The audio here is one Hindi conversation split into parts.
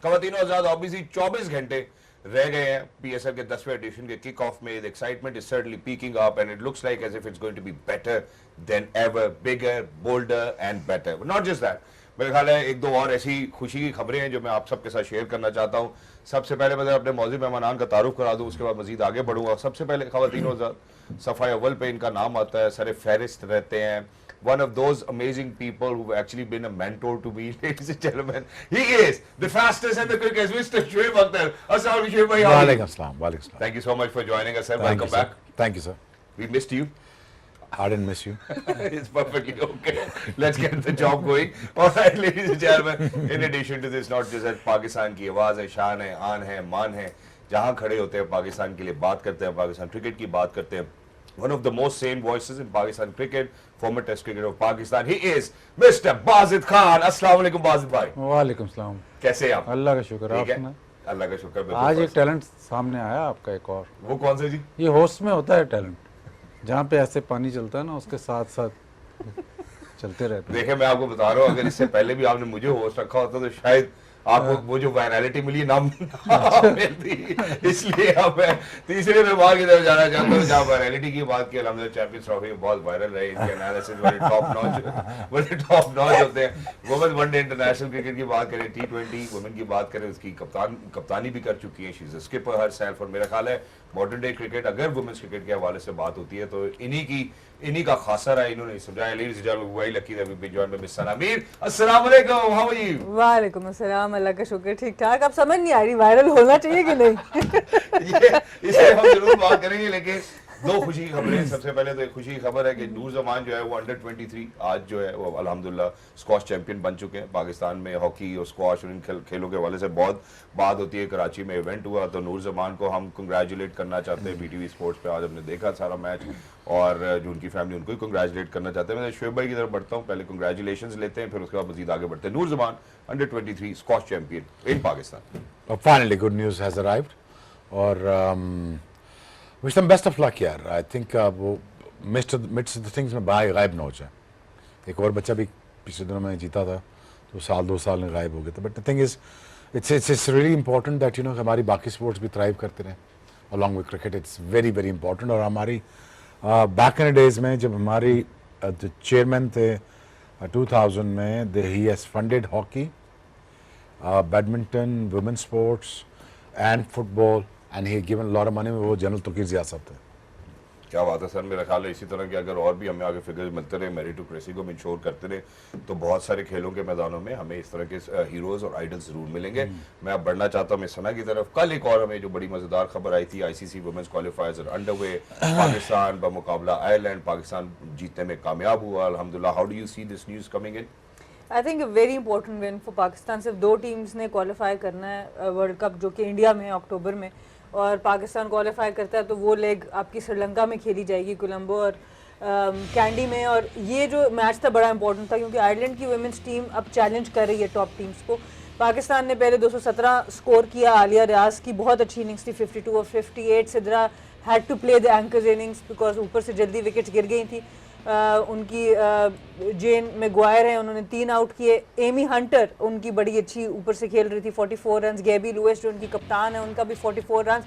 ख़वातीनो आज़ाद ऑब्वियसली 24 घंटे रह गए हैं पीएसएल के 10वें एडिशन के किक ऑफ में. The excitement is certainly peaking up and it looks like as if it's going to be better than ever, bigger, bolder and better. Not just that, मेरे ख्याल है एक दो और ऐसी खुशी की खबरें हैं जो मैं आप सबके साथ शेयर करना चाहता हूँ. सबसे पहले मैं अपने मौजूद मेहमानान का तारुफ करा दूँ, उसके बाद मजीद आगे बढ़ूंगा. सबसे पहले ख़वातीनो आज़ाद सफ़ाए अव्वल पे इनका नाम आता है, सर फहरिस्त रहते हैं. One of those amazing people who've actually been a mentor to me, ladies and gentlemen. He is the fastest and the quickest, Mr. Shoaib Akhtar. Assalamu alaikum, Shoaib bhai. Walaikum assalam. Walaikum assalam. Thank you so much for joining us, sir. Thank Welcome you, back. sir. Thank you, sir. We missed you. I didn't miss you. It's perfectly okay. Let's get the job going. All right, ladies and gentlemen. In addition to this, not just that Pakistan की आवाज है, शान है, आन है, मान है. जहाँ खड़े होते हैं पाकिस्तान के लिए बात करते हैं, पाकिस्तान क्रिकेट की बात करते हैं. One of the most sane voices in Pakistan cricket, former Test cricketer of Pakistan. He is Mr. Bazid Khan. अस्सलाम वालेकुम बाजिद भाई. वालेकुम सलाम. कैसे हैं आप? अल्लाह का शुक्र. आप सुना? अल्लाह का शुक्र. आज एक टैलेंट सामने आया आपका एक और. वो कौन सा जी? ये होस्ट में होता है टैलेंट, जहाँ पे ऐसे पानी चलता है ना, उसके साथ साथ चलते रहते हैं. देखिए मैं आपको बता रहा हूँ, अगर इससे पहले भी आपने मुझे होस्ट रखा होता तो शायद आपको वो जो वायरलिटी मिली ना मिलती. इसलिए अब मैं तीसरे मेहमान की तरफ जाना चाहता हूँ जहाँ वायरलिटी की बात की. अल्हम्दुलिल्लाह चैंपियंस ट्रॉफी में बहुत वायरल रहे. इनके एनालिसिस बड़े टॉप नॉच होते हैं. वुमेन वनडे इंटरनेशनल क्रिकेट की बात करें, T20 वुमेन की बात करें, उसकी कप्तानी भी कर चुकी है. She is a skipper herself. और मेरा ख्याल है मॉडर्न डे क्रिकेट, अगर वुमेन्स क्रिकेट के हवाले से बात होती है तो इन्हीं का खासा रहा. इन्होंने समझाया. Ladies and gentleman, very lucky that we been joined by miss Sana Mir. अस्सलाम वालेकुम. How are you? वालेकुम अस्सलाम. अल्लाह का शुक्र, ठीक ठाक. अब समझ नहीं आ रही वायरल होना चाहिए कि नहीं. इसे हम जरूर बात करेंगे, लेकिन दो खुशी की खबरें. सबसे पहले तो एक खुशी की खबर है कि नूर जमान जो है वो अंडर 23 आज जो है वो अल्हम्दुलिल्लाह स्क्वाश चैंपियन बन चुके हैं. पाकिस्तान में हॉकी और स्क्वाश और इन खेलों के हवाले से बहुत बात होती है. कराची में इवेंट हुआ तो नूर जमान को हम कंग्रेचुलेट करना चाहते हैं. BTV स्पोर्ट्स पे आज हमने देखा सारा मैच, और जो उनकी फैमिली उनको ही कंग्रेचुलेट करना चाहते हैं. मैं शोएब भाई की तरफ बढ़ता हूँ. पहले कंग्रेचुलेशंस लेते हैं, फिर उसके बाद मजीद आगे बढ़ते हैं. Noor Zaman under 23 squash champion in Pakistan. Finally good news has arrived और wish them best of luck यार. आई थिंक वो मिड्स द थिंग्स में बाहर गायब ना हो जाए. एक और बच्चा भी पिछले दिनों में जीता था तो साल 2 साल में गायब हो गया था. But the thing is it's really important that you know हमारी बाकी स्पोर्ट्स भी थ्राइव करते रहें along with cricket. It's very very important. और हमारी बैक इन डेज में जब हमारी जो चेयरमैन थे 2000 में, he has funded hockey, badminton, women sports and football, and he given lot of money. वो जनरल तोकीर ज़िया साहब थे. क्या बात है सर. मेरा ख्याल है इसी तरह की अगर और भी हमें आगे फिगर्स मिलते रहे, मेरिटोक्रेसी को इंश्योर करते रहे, तो बहुत सारे खेलों के मैदानों में हमें इस तरह के हीरोज और आइडल्स जरूर मिलेंगे. मैं अब बढ़ना चाहता हूँ सना की तरफ. कल एक और हमें जो बड़ी मजेदार खबर आई थी, ICC women's qualifiers underway. Pakistan बमुकाबला आयरलैंड पाकिस्तान जीतने में कामयाब हुआ अल्हम्दुलिल्लाह. How do you see this news coming in? I think a very important win for Pakistan. सिर्फ 2 टीम्स ने क्वालिफाई करना है वर्ल्ड कप, जो कि इंडिया में है अक्टूबर में, और पाकिस्तान क्वालिफाई करता है तो वो लेग आपकी श्रीलंका में खेली जाएगी, कोलंबो और कैंडी में. और ये जो मैच था बड़ा इंपॉर्टेंट था क्योंकि आयरलैंड की वुमेन्स टीम अब चैलेंज कर रही है टॉप टीम्स को. पाकिस्तान ने पहले 217 स्कोर किया. आलिया रियाज की बहुत अच्छी इनिंग्स थी, 52 और 58. Sidra had to play the anchor's innings because ऊपर से जल्दी विकेट्स गिर गई थी. उनकी जेन मैग्वायर है, उन्होंने 3 आउट किए. एमी हंटर उनकी बड़ी अच्छी ऊपर से खेल रही थी, 44 रन. गैबी लुइस जो उनकी कप्तान है, उनका भी 44 रन.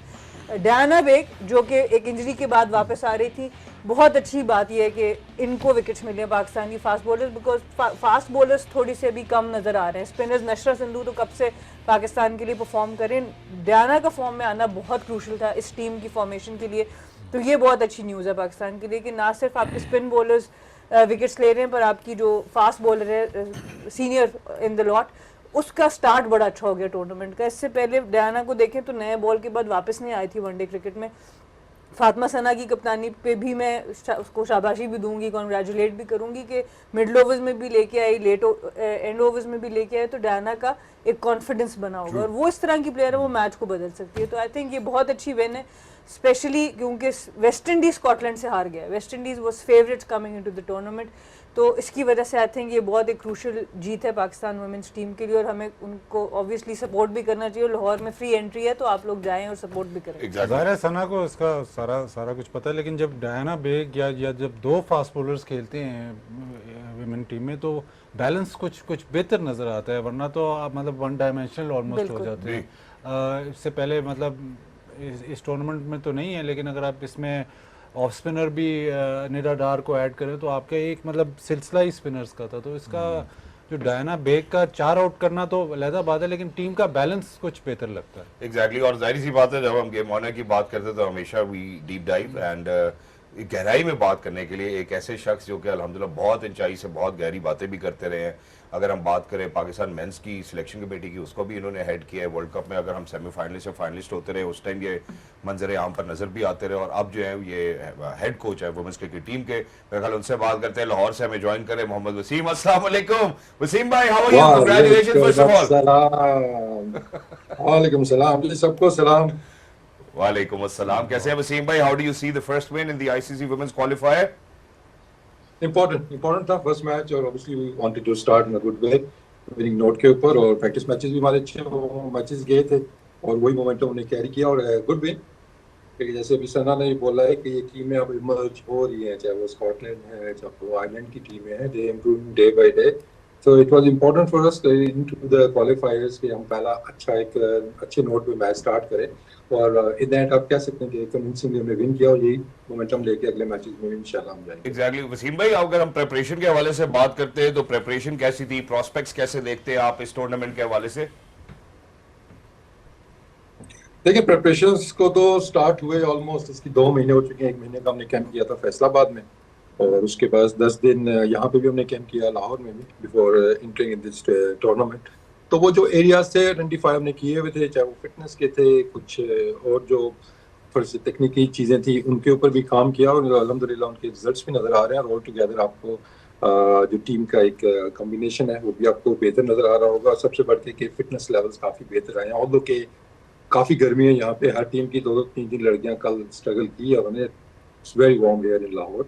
डायना बेग जो कि एक इंजरी के बाद वापस आ रही थी. बहुत अच्छी बात यह है कि इनको विकेट्स मिले Pakistani fast bowlers, because fast bowlers थोड़ी से अभी कम नज़र आ रहे हैं. स्पिनर्स नशरा सिंधु तो कब से पाकिस्तान के लिए परफॉर्म करें. डायना का फॉर्म में आना बहुत क्रूशल था इस टीम की फॉर्मेशन के लिए. तो ये बहुत अच्छी न्यूज़ है पाकिस्तान के लिए कि ना सिर्फ आपके स्पिन बॉलर्स विकेट्स ले रहे हैं, पर आपकी जो फास्ट बॉलर है सीनियर इन द लॉट, उसका स्टार्ट बड़ा अच्छा हो गया टूर्नामेंट का. इससे पहले डायना को देखें तो नए बॉल के बाद वापस नहीं आई थी वनडे क्रिकेट में. फातिमा सना की कप्तानी पे भी मैं उसको शाबाशी भी दूंगी, कॉन्ग्रेचुलेट भी करूंगी कि मिडल ओवर्स में भी लेके आई, लेट एंड ओवर्स में भी लेके आई, तो डायना का एक कॉन्फिडेंस बना होगा. और वो इस तरह की प्लेयर है, वो मैच को बदल सकती है. तो आई थिंक ये बहुत अच्छी विन है, स्पेशली क्योंकि वेस्ट इंडीज़ स्कॉटलैंड से हार गया. West Indies was favourites coming into the tournament. तो इसकी वजह से आई थिंक ये बहुत एक क्रूशल जीत है पाकिस्तान वुमेन्स टीम के लिए. और हमें उनको ऑब्वियसली सपोर्ट भी करना चाहिए. लाहौर में फ्री एंट्री है तो आप लोग जाएं और सपोर्ट भी करें. ज़ाहिर है सना को इसका सारा कुछ पता है, लेकिन जब डायना बेग या जब 2 फास्ट बॉलर्स खेलते हैं विमेन टीम में, तो बैलेंस कुछ बेहतर नज़र आता है, वरना तो आप मतलब वन डायमेंशनल ऑलमोस्ट हो बिल्कुल। जाते हैं। इससे पहले मतलब इस टूर्नामेंट में तो नहीं है, लेकिन अगर आप इसमें ऑफ स्पिनर भी निदा डार को ऐड करें तो आपका एक मतलब सिलसिला ही स्पिनर्स का था। तो इसका जो डायना बेग का 4 आउट करना तो अलहदा बात है, लेकिन टीम का बैलेंस कुछ बेहतर लगता है। एग्जैक्टली और जाहिर सी बात है, जब हम गेम ऑनर की बात करते हैं तो हमेशा वी डीप डाइव एंड गहराई में बात करने के लिए एक ऐसे शख्स जो कि अल्हम्दुलिल्लाह बहुत ऊंचाई से बहुत गहरी बातें भी करते रहे हैं। अगर हम बात करें पाकिस्तान मेंस की सिलेक्शन कमेटी की, उसको भी इन्होंने हेड किया है वर्ल्ड कप में। अगर हम सेमीफाइनलिस्ट या फाइनलिस्ट होते रहे उस टाइम ये मंजर आम पर नजर भी आते रहे, और अब जो है ये हेड कोच है वुमेन्स क्रिकेट टीम के। मेरे ख्याल उनसे बात करते हैं, लाहौर से हमें ज्वाइन करें मोहम्मद वसीम। अस्सलाम वालेकुम वसीम भाई, how are you? Congratulations first of all. वालेकुम सलाम जी, सबको सलाम। वालेकुम अस्सलाम। कैसे हैं वसीम भाई? How do you see the first win in the ICC women's qualifier? Important था फर्स्ट मैच, और obviously we wanted to start in a good way, winning note के ऊपर। और प्रैक्टिस मैचेस भी हमारे अच्छे मैचेस गए थे और वही मोमेंटम उन्हें कैरी किया और गुड विन। क्योंकि जैसे अभी सना ने बोला है कि ये टीमें अब इमर्ज हो रही हैं, चाहे वो स्कॉटलैंड है, चाहे वो आयरलैंड की टीमें हैं, they improving day by day. So it was important for us into the qualifiers कि हम पहला अच्छा एक अच्छे नोट पे मैच स्टार्ट करें, और इन दैट आप कह सकते हैं कि कन्विंसिंगली हमने विन किया, और यही मोमेंटम लेके अगले मैचेस में इंशाल्लाह हम जाएंगे। एग्जैक्टली वसीम भाई, अगर हम प्रिपरेशन के हवाले से बात करते हैं तो प्रिपरेशन कैसी थी? प्रोस्पेक्ट्स कैसे देखते हैं आप इस टूर्नामेंट के हवाले से? देखिए, प्रिपरेशंस को तो स्टार्ट हुए ऑलमोस्ट इसकी 2 महीने हो चुके हैं। 1 महीने का हमने कैंप किया था फैसलाबाद में, और उसके बाद 10 दिन यहाँ पे भी हमने कैंप किया लाहौर में भी before entering in this tournament. तो वो जो एरियाज थे आइडेंटिफाई हमने किए हुए थे, चाहे वो फिटनेस के थे, कुछ और जो थोड़ी सी तकनीकी चीज़ें थी, उनके ऊपर भी काम किया, और अल्हम्दुलिल्लाह उनके रिजल्ट्स भी नज़र आ रहे हैं। और ऑल टुगेदर आपको जो टीम का एक कॉम्बिनेशन है वो भी आपको बेहतर नज़र आ रहा होगा। सबसे बढ़ के फिटनेस लेवल्स काफ़ी बेहतर आए हैं, ऑल्दो के काफ़ी गर्मी है यहाँ पे, हर टीम की 2-3 लड़कियाँ कल स्ट्रगल की और उन्हें very warm air in Lahore,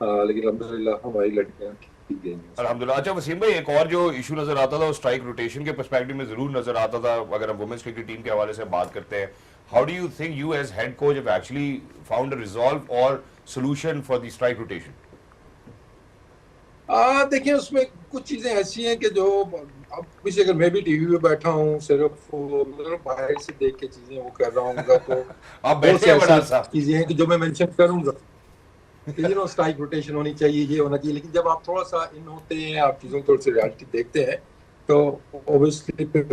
लेकिन अल्हम्दुलिल्लाह हमारी लड़कियाँ ठीक गई हैं। अल्हम्दुलिल्लाह। अच्छा वसीम भाई, एक और जो इशू नजर आता था वो स्ट्राइक रोटेशन के पर्सपेक्टिव में जरूर नजर आता था। अगर हम वुमेन्स क्रिकेट टीम के हवाले से बात करते हैं, how do you think you as head coach have actually found a resolve or solution for the strike rotation? देखिए, उसमें कुछ चीजें ऐसी हैं कि जो अब किसी, अगर मैं भी टीवी पे बैठा हूँ सिर्फ मतलब बाहर से देख के चीजें वो कर रहा हूँ तो आप बैठे हैं बड़ा सा चीजें हैं कि जो मैं मेंशन करूंगा, स्ट्राइक रोटेशन होनी चाहिए, ये होना चाहिए। लेकिन जब आप थोड़ा सा इन होते हैं, आप चीजों को थोड़ी सी रियलिटी देखते हैं, तो ऑब्वियसली फिर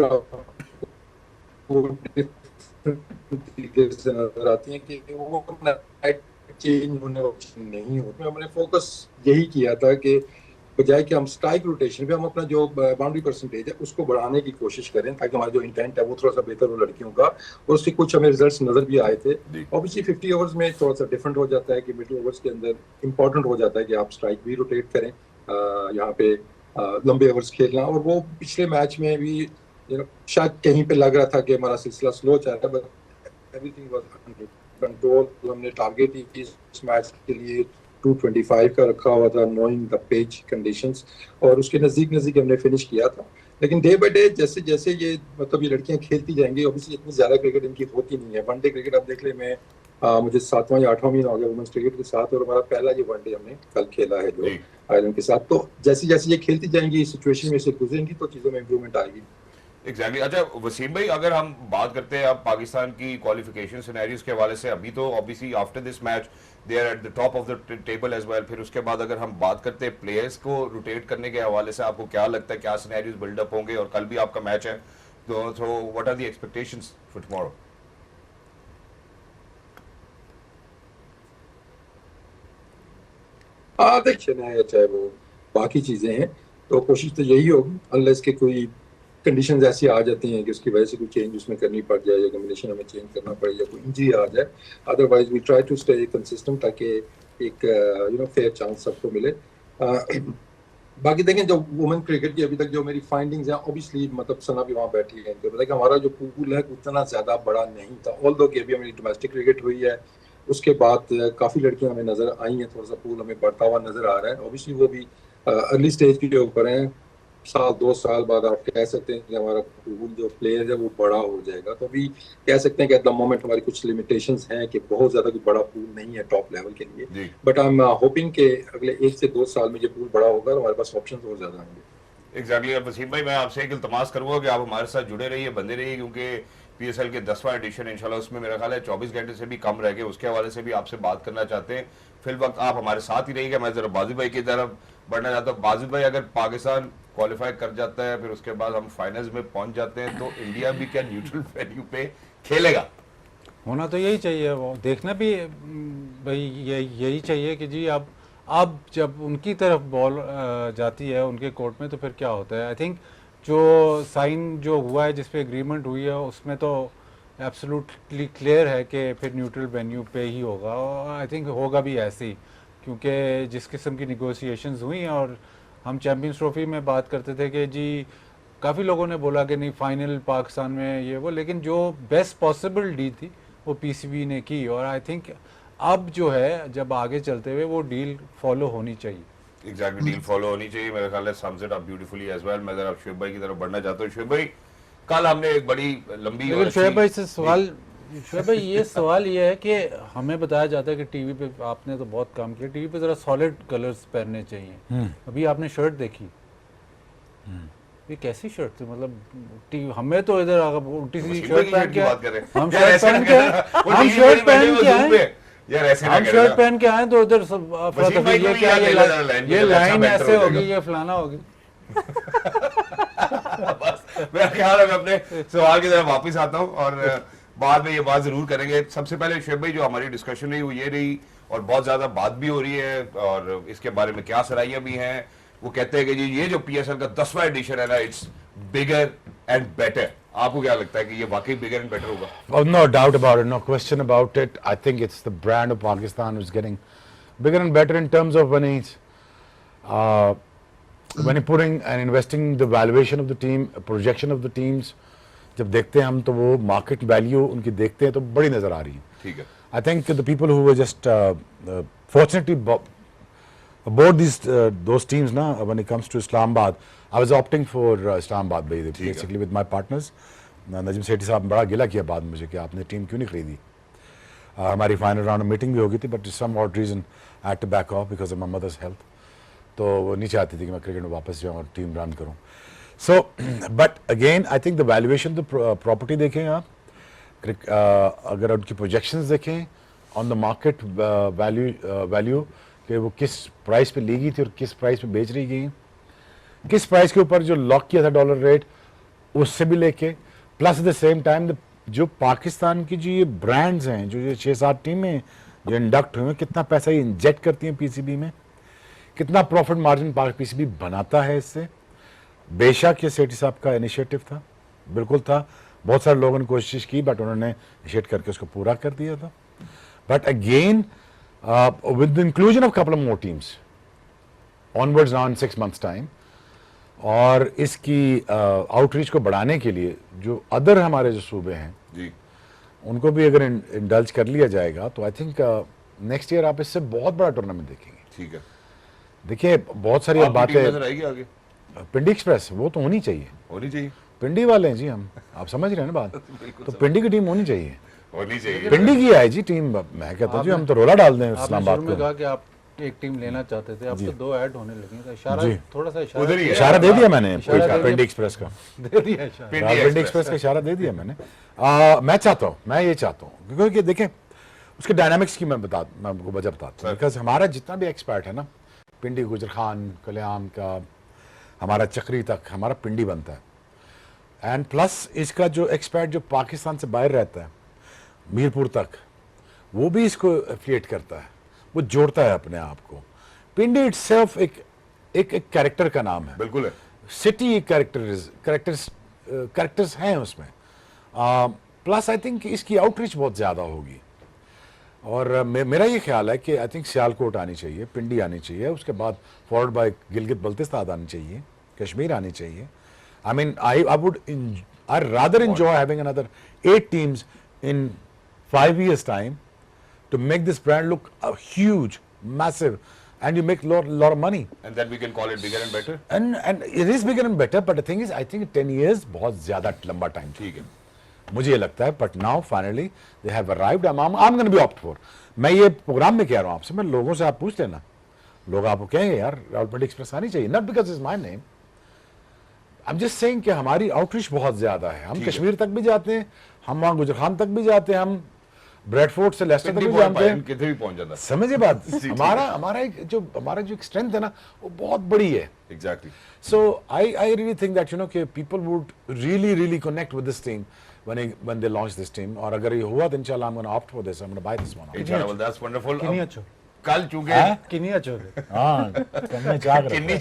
तरीके से नजर आती है कि वो चेंज होने वाली नहीं होती। हमने फोकस यही किया था कि बजाय कि हम स्ट्राइक रोटेशन पे हम अपना जो बाउंड्री परसेंटेज है उसको बढ़ाने की कोशिश करें, ताकि हमारा जो इंटेंट है वो थोड़ा सा बेहतर हो लड़कियों का, और उसके कुछ हमें रिजल्ट्स नजर भी आए थे। ऑब्वियसली 50 ओवर्स में थोड़ा सा डिफरेंट हो जाता है कि मिडिल ओवर्स के अंदर इंपॉर्टेंट हो जाता है कि आप स्ट्राइक भी रोटेट करें, यहाँ पे लंबे ओवर्स खेलना। और वो पिछले मैच में भी शायद कहीं पे लग रहा था कि हमारा सिलसिला स्लो चल रहा है, but everything was under control. हमने टारगेट ही इस मैच के लिए 225 का रखा हुआ था, नोइंग द पिच कंडीशंस, और उसके नज़दीक हमने फिनिश किया था। लेकिन डे बाय डे जैसे जैसे ये मतलब ये लड़कियां खेलती जाएंगी, ऑब्वियसली इतनी ज़्यादा क्रिकेट इनकी होती नहीं है। वनडे क्रिकेट आप देख ले, मैं मुझे 7वां या 8वां महीना हो गया वुमेन्स क्रिकेट के साथ, और हमारा पहला ये वनडे हमने कल खेला है जो आयरलैंड के साथ। तो जैसे जैसे ये खेलती जाएंगी, इस सिचुएशन में से गुजरेंगी, तो चीज़ों में इंप्रूवमेंट आएगी। एग्जैक्टली। अच्छा वसीम भाई, अगर हम बात करते हैं अब पाकिस्तान की क्वालिफिकेशन सिनेरियोज के हवाले से, अभी तो obviously after this match they are at the top of the table as well. फिर उसके बाद अगर हम बात करते हैं प्लेयर्स को रोटेट करने के हवाले से, आपको क्या लगता है क्या सिनेरियोज बिल्डअप होंगे? और कल भी आपका मैच है, तो what are the expectations for tomorrow? देखिए, चाहे वो बाकी चीजें हैं, तो कोशिश तो यही होगी, अनलेस के कोई कंडीशंस ऐसी आ जाती हैं कि उसकी वजह से कोई चेंज उसमें करनी पड़ जाए, या कॉम्बिनेशन हमें चेंज करना पड़े, या कोई इंजरी आ जाए। Otherwise we try to stay consistent, ताकि एक फेयर चांस सबको मिले। बाकी देखें, जो वुमेन क्रिकेट की अभी तक जो मेरी फाइंडिंग्स हैं, ऑब्वियसली मतलब सना भी वहाँ बैठी है, तो मतलब हमारा जो पूल है उतना ज़्यादा बड़ा नहीं था। ऑल्दो कि अभी हमारी डोमेस्टिक क्रिकेट हुई है, उसके बाद काफ़ी लड़कियां हमें नज़र आई हैं, थोड़ा सा पूल हमें बढ़ता हुआ नज़र आ रहा है। ऑब्वियसली वो भी अर्ली स्टेज के ऊपर हैं, साल 2 साल बाद आप कह सकते हैं कि हमारा पूल जो प्लेयर है वो बड़ा हो जाएगा। तो अभी कह सकते हैं कि एट द मोमेंट हमारी कुछ लिमिटेशंस हैं कि बहुत ज्यादा कोई बड़ा पूल नहीं है टॉप लेवल के लिए, जी। बट आई एम होपिंग कि अगले 1 से 2 साल में ये पूल बड़ा होगा और हमारे पास ऑप्शन और ज्यादा आएंगे। एग्जैक्टली। और वसीम भाई, मैं आपसे एक इल्तमास करूंगा कि आप हमारे साथ जुड़े रहिए, बंदे रहिए, क्योंकि पीएसएल के 10वां एडिशन इंशाल्लाह उसमें मेरा ख्याल है 24 घंटे से भी कम रह गए, उसके हवाले से भी आपसे बात करना चाहते हैं। फिल वक्त आप हमारे साथ ही रहिएगा। मैं जरा बाजिद भाई की तरफ बढ़ना चाहता हूँ। बाजिद भाई, अगर पाकिस्तान क्वालिफाई कर जाता है, फिर उसके बाद हम फाइनल्स में पहुंच जाते हैं, तो इंडिया भी क्या न्यूट्रल वेन्यू पे खेलेगा? होना तो यही चाहिए, वो देखना भी भाई यही चाहिए कि जी अब जब उनकी तरफ बॉल जाती है उनके कोर्ट में तो फिर क्या होता है। आई थिंक जो साइन जो हुआ है, जिस पे एग्रीमेंट हुई है, उसमें तो एब्सोल्युटली क्लियर है कि फिर न्यूट्रल वेन्यू पे ही होगा, और आई थिंक होगा भी ऐसे ही, क्योंकि जिस किस्म की निगोशिएशंस हुई हैं। और हम चैम्पियंस ट्रॉफी में बात करते थे कि जी काफ़ी लोगों ने बोला कि नहीं फाइनल पाकिस्तान में ये वो, लेकिन जो बेस्ट पॉसिबल डील थी वो पीसीबी ने की, और आई थिंक अब जो है जब आगे चलते हुए वो डील फॉलो होनी चाहिए। एग्जैक्टली, डील फॉलो होनी चाहिए। मेरा ख्याल है sums it up beautifully as well. मैं जरा शुएब भाई की तरफ बढ़ना चाहता हूँ। शुएब भाई, कल हमने एक बड़ी लंबी लेकिन शुएब भाई से सवाल, शुएब भाई ये सवाल ये है कि हमें बताया जाता है कि टीवी पे आपने तो बहुत काम किया, टीवी पे जरा सॉलिड कलर्स पहनने चाहिए। अभी आपने शर्ट देखी, ये कैसी शर्ट थी? मतलब हमें तो इधर उल्टी सी शर्ट पहन के हम शर्ट पहन के हम शर्ट पहन के आए यार, ऐसे हम शर्ट पहन के आए तो उधर सब ये क्या, ये लाइन ऐसे होगी, ये फलाना होगी। बस मेरा ख्याल है मैं अपने सवाल की तरफ वापस आता हूँ और बाद में ये बात जरूर करेंगे। सबसे पहले शुएब भाई, जो हमारी डिस्कशन रही वो ये रही, और बहुत ज्यादा बात भी हो रही है, और इसके बारे में क्या सराहियां भी हैं। वो कहते हैं कि जी ये जो पीएसएल का 10वां एडिशन है ना, इट्स बिगर एंड बेटर। आपको क्या लगता है कि ये वाकई बिगर एंड बेटर होगा? Oh, no doubt about it, no question about it. I think it's the brand of Pakistan who's getting bigger and better in terms of when you're putting and investing the valuation of the team, projection of the teams. जब देखते हैं हम तो वो मार्केट वैल्यू उनकी देखते हैं तो बड़ी नजर आ रही है। ठीक है। I think the people who were just fortunately aboard those teams ना, when it comes to Islamabad, I was opting for Islamabad basically with my partners. Nazim सेठी साहब ने बड़ा गिला किया बाद में मुझे कि आपने टीम क्यों नहीं खरीदी। हमारी फाइनल राउंड में मीटिंग भी हो गई थी, but some odd reason I had to back off because of my mother's health. तो वो नहीं चाहती थी कि मैं क्रिकेट में वापस जाऊँ और टीम रन करूँ। So but again I think the valuation the property देखें आप, अगर उनकी प्रोजेक्शंस देखें ऑन द मार्केट वैल्यू कि वो किस प्राइस पे ली गई थी और किस प्राइस पे बेच रही गई, किस प्राइस के ऊपर जो लॉक किया था डॉलर रेट उससे भी लेके, plus at the same time जो पाकिस्तान की जो ये ब्रांड्स हैं, जो ये 6-7 टीमें जो इंडक्ट हुए हैं, कितना पैसा ये इंजेक्ट करती हैं पीसीबी में, कितना प्रॉफिट मार्जिन पीसीबी बनाता है इससे। बेशक ये सेठी साहब का इनिशिएटिव था, बिल्कुल था, बहुत सारे लोगों ने कोशिश की बट उन्होंने इनिशिएट करके उसको पूरा कर दिया था। But again with the inclusion of a couple of more teams onwards now in 6 months time, और इसकी आउटरीच को बढ़ाने के लिए जो अदर हमारे जो सूबे हैं जी, उनको भी अगर इंडल्ज कर लिया जाएगा तो आई थिंक नेक्स्ट ईयर आप इससे बहुत बड़ा टूर्नामेंट देखेंगे। ठीक है। देखिए बहुत सारी बातें, आएगी आगे पिंडी एक्सप्रेस वो तो होनी चाहिए, होनी चाहिए। पिंडी वाले हैं जी हम, आप समझ रहे हैं ना बात। तो पिंडी की टीम होनी चाहिए, होनी चाहिए। पिंडी की है जी टीम। मैं कहता हूँ जी हम तो रोला डाल दें आपने इस्लामाबाद शुरू में को। कहा कि आप एक टीम लेना चाहते थे, अब तो 2 ऐड होने लगी, तो इशारा जी। थोड़ा सा उधर ही है। इशारा दे दिया मैंने इशारा दे दिया। पिंडी एक्सप्रेस का, दे दिया इशारा। पिंडी एक्सप्रेस का इशारा दे दिया मैंने। मैं चाहता हूँ, मैं ये चाहता हूँ क्योंकि देखें उसके डायनामिक्स की मैं आपको वजह बताता हूँ। बिकॉज हमारा जितना भी एक्सपर्ट है ना, पिंडी गुजर खान कल्याण का हमारा चक्री तक हमारा पिंडी बनता है, एंड प्लस इसका जो एक्सपर्ट जो पाकिस्तान से बाहर रहता है मीरपुर तक, वो भी इसको एफिलिएट करता है, वो जोड़ता है अपने आप को। पिंडी इटसेल्फ एक कैरेक्टर का नाम है, बिल्कुल है। सिटी कैरेक्टर्स हैं उसमें। प्लस आई थिंक इसकी आउटरीच बहुत ज़्यादा होगी, और मेरा ये ख्याल है कि आई थिंक सियालकोट आनी चाहिए, पिंडी आनी चाहिए, उसके बाद फॉरवर्ड बाय गिलगित बल्तिस्तान आनी चाहिए, कश्मीर आनी चाहिए। I mean I rather enjoy having another 8 teams in 5 years time to make this brand look huge, massive and you make lot of money. And then we can call it bigger and better. And it is bigger and better, but the thing is, I think 10 years बहुत ज़्यादा लंबा time था. ठीक है. मुझे ये लगता है, but now finally they have arrived. I'm going to be opt for. मैं ये प्रोग्राम में कह रहा हूँ आपसे, मैं लोगों से आप पूछ लेना, लोग आपको कहेंगे यार रावलपिंडी एक्सप्रेस आनी चाहिए, not because it's my name. I'm just saying कि हमारी आउटरीच बहुत ज्यादा है. हम कश्मीर तक भी जाते हैं, हम वहाँ गुजरखान तक भी जाते हैं, हम ब्रेडफोर्ड से लेस्टर तक भी जानते हैं, कितने भी पहुंच जाता है. समझिए बात. हमारा जो स्ट्रेंथ है ना, वो बहुत बड़ी है. Exactly. So I really think that कि people would really connect with this team when they launch this team. और अगर ये हुआ तो इंशाल्लाह I'm going to opt for this. I'm going to buy this one. Inshallah, well, that's wonderful. किन्हीं अब अच्छो कल चूंकि किन्हीं अच्छो हाँ, तुमने क्या करा? किन्नी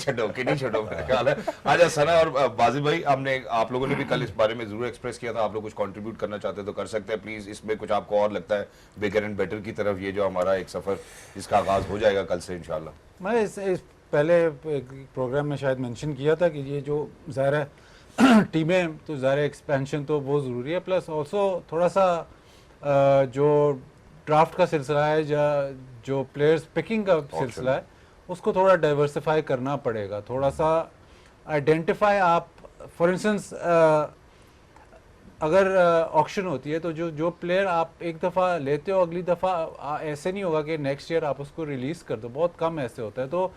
छटो मेरा ख्याल है. अच्छा सना और बाजिल भाई, आप लोगों ने भी कल इस बारे में जरूर एक्सप्रेस किया था, आप लोग कुछ कंट्रीब्यूट करना चाहते हैं तो कर सकते हैं प्लीज. इसमें कुछ आपको और लगता है बिगर एंड बेटर की तरफ, ये जो हमारा एक सफर इसका आगाज हो जाएगा कल से इंशाल्लाह. मैं इस पहले एक प्रोग्राम में शायद मेंशन किया था कि ये जो ज़ाहिर है टीमें तो ज़ाहिर है एक्सपेंशन तो बहुत ज़रूरी है, प्लस ऑल्सो थोड़ा सा जो ड्राफ्ट का सिलसिला है या जो प्लेयर्स पिकिंग का सिलसिला है उसको थोड़ा डाइवर्सिफाई करना पड़ेगा. थोड़ा सा आइडेंटिफाई आप, फॉर इंस्टेंस अगर ऑक्शन होती है तो जो प्लेयर आप एक दफ़ा लेते हो अगली दफ़ा ऐसे नहीं होगा कि नेक्स्ट ईयर आप उसको रिलीज़ कर दो, बहुत कम ऐसे होता है. तो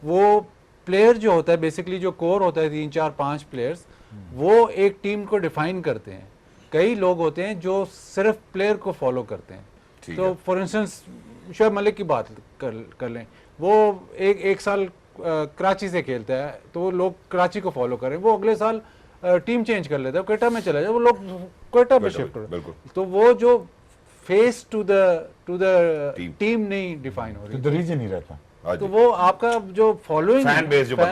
वो प्लेयर जो होता है बेसिकली जो कोर होता है 3 4 5 प्लेयर्स, वो एक टीम को डिफाइन करते हैं. कई लोग होते हैं जो सिर्फ प्लेयर को फॉलो करते हैं. तो फॉर इंस्टेंस शोएब मलिक की बात कर लें, वो एक साल कराची से खेलता है तो लोग कराची को फॉलो करें, वो अगले साल टीम चेंज कर लेता है, क्वेटा में चला जाए, वो लोग क्वेटा में शिफ्ट कर. तो वो जो फेस टू द टीम नहीं डिफाइन हो रही, तो रीजन ही रहता. तो वो आपका जो फॉलोइंग फैन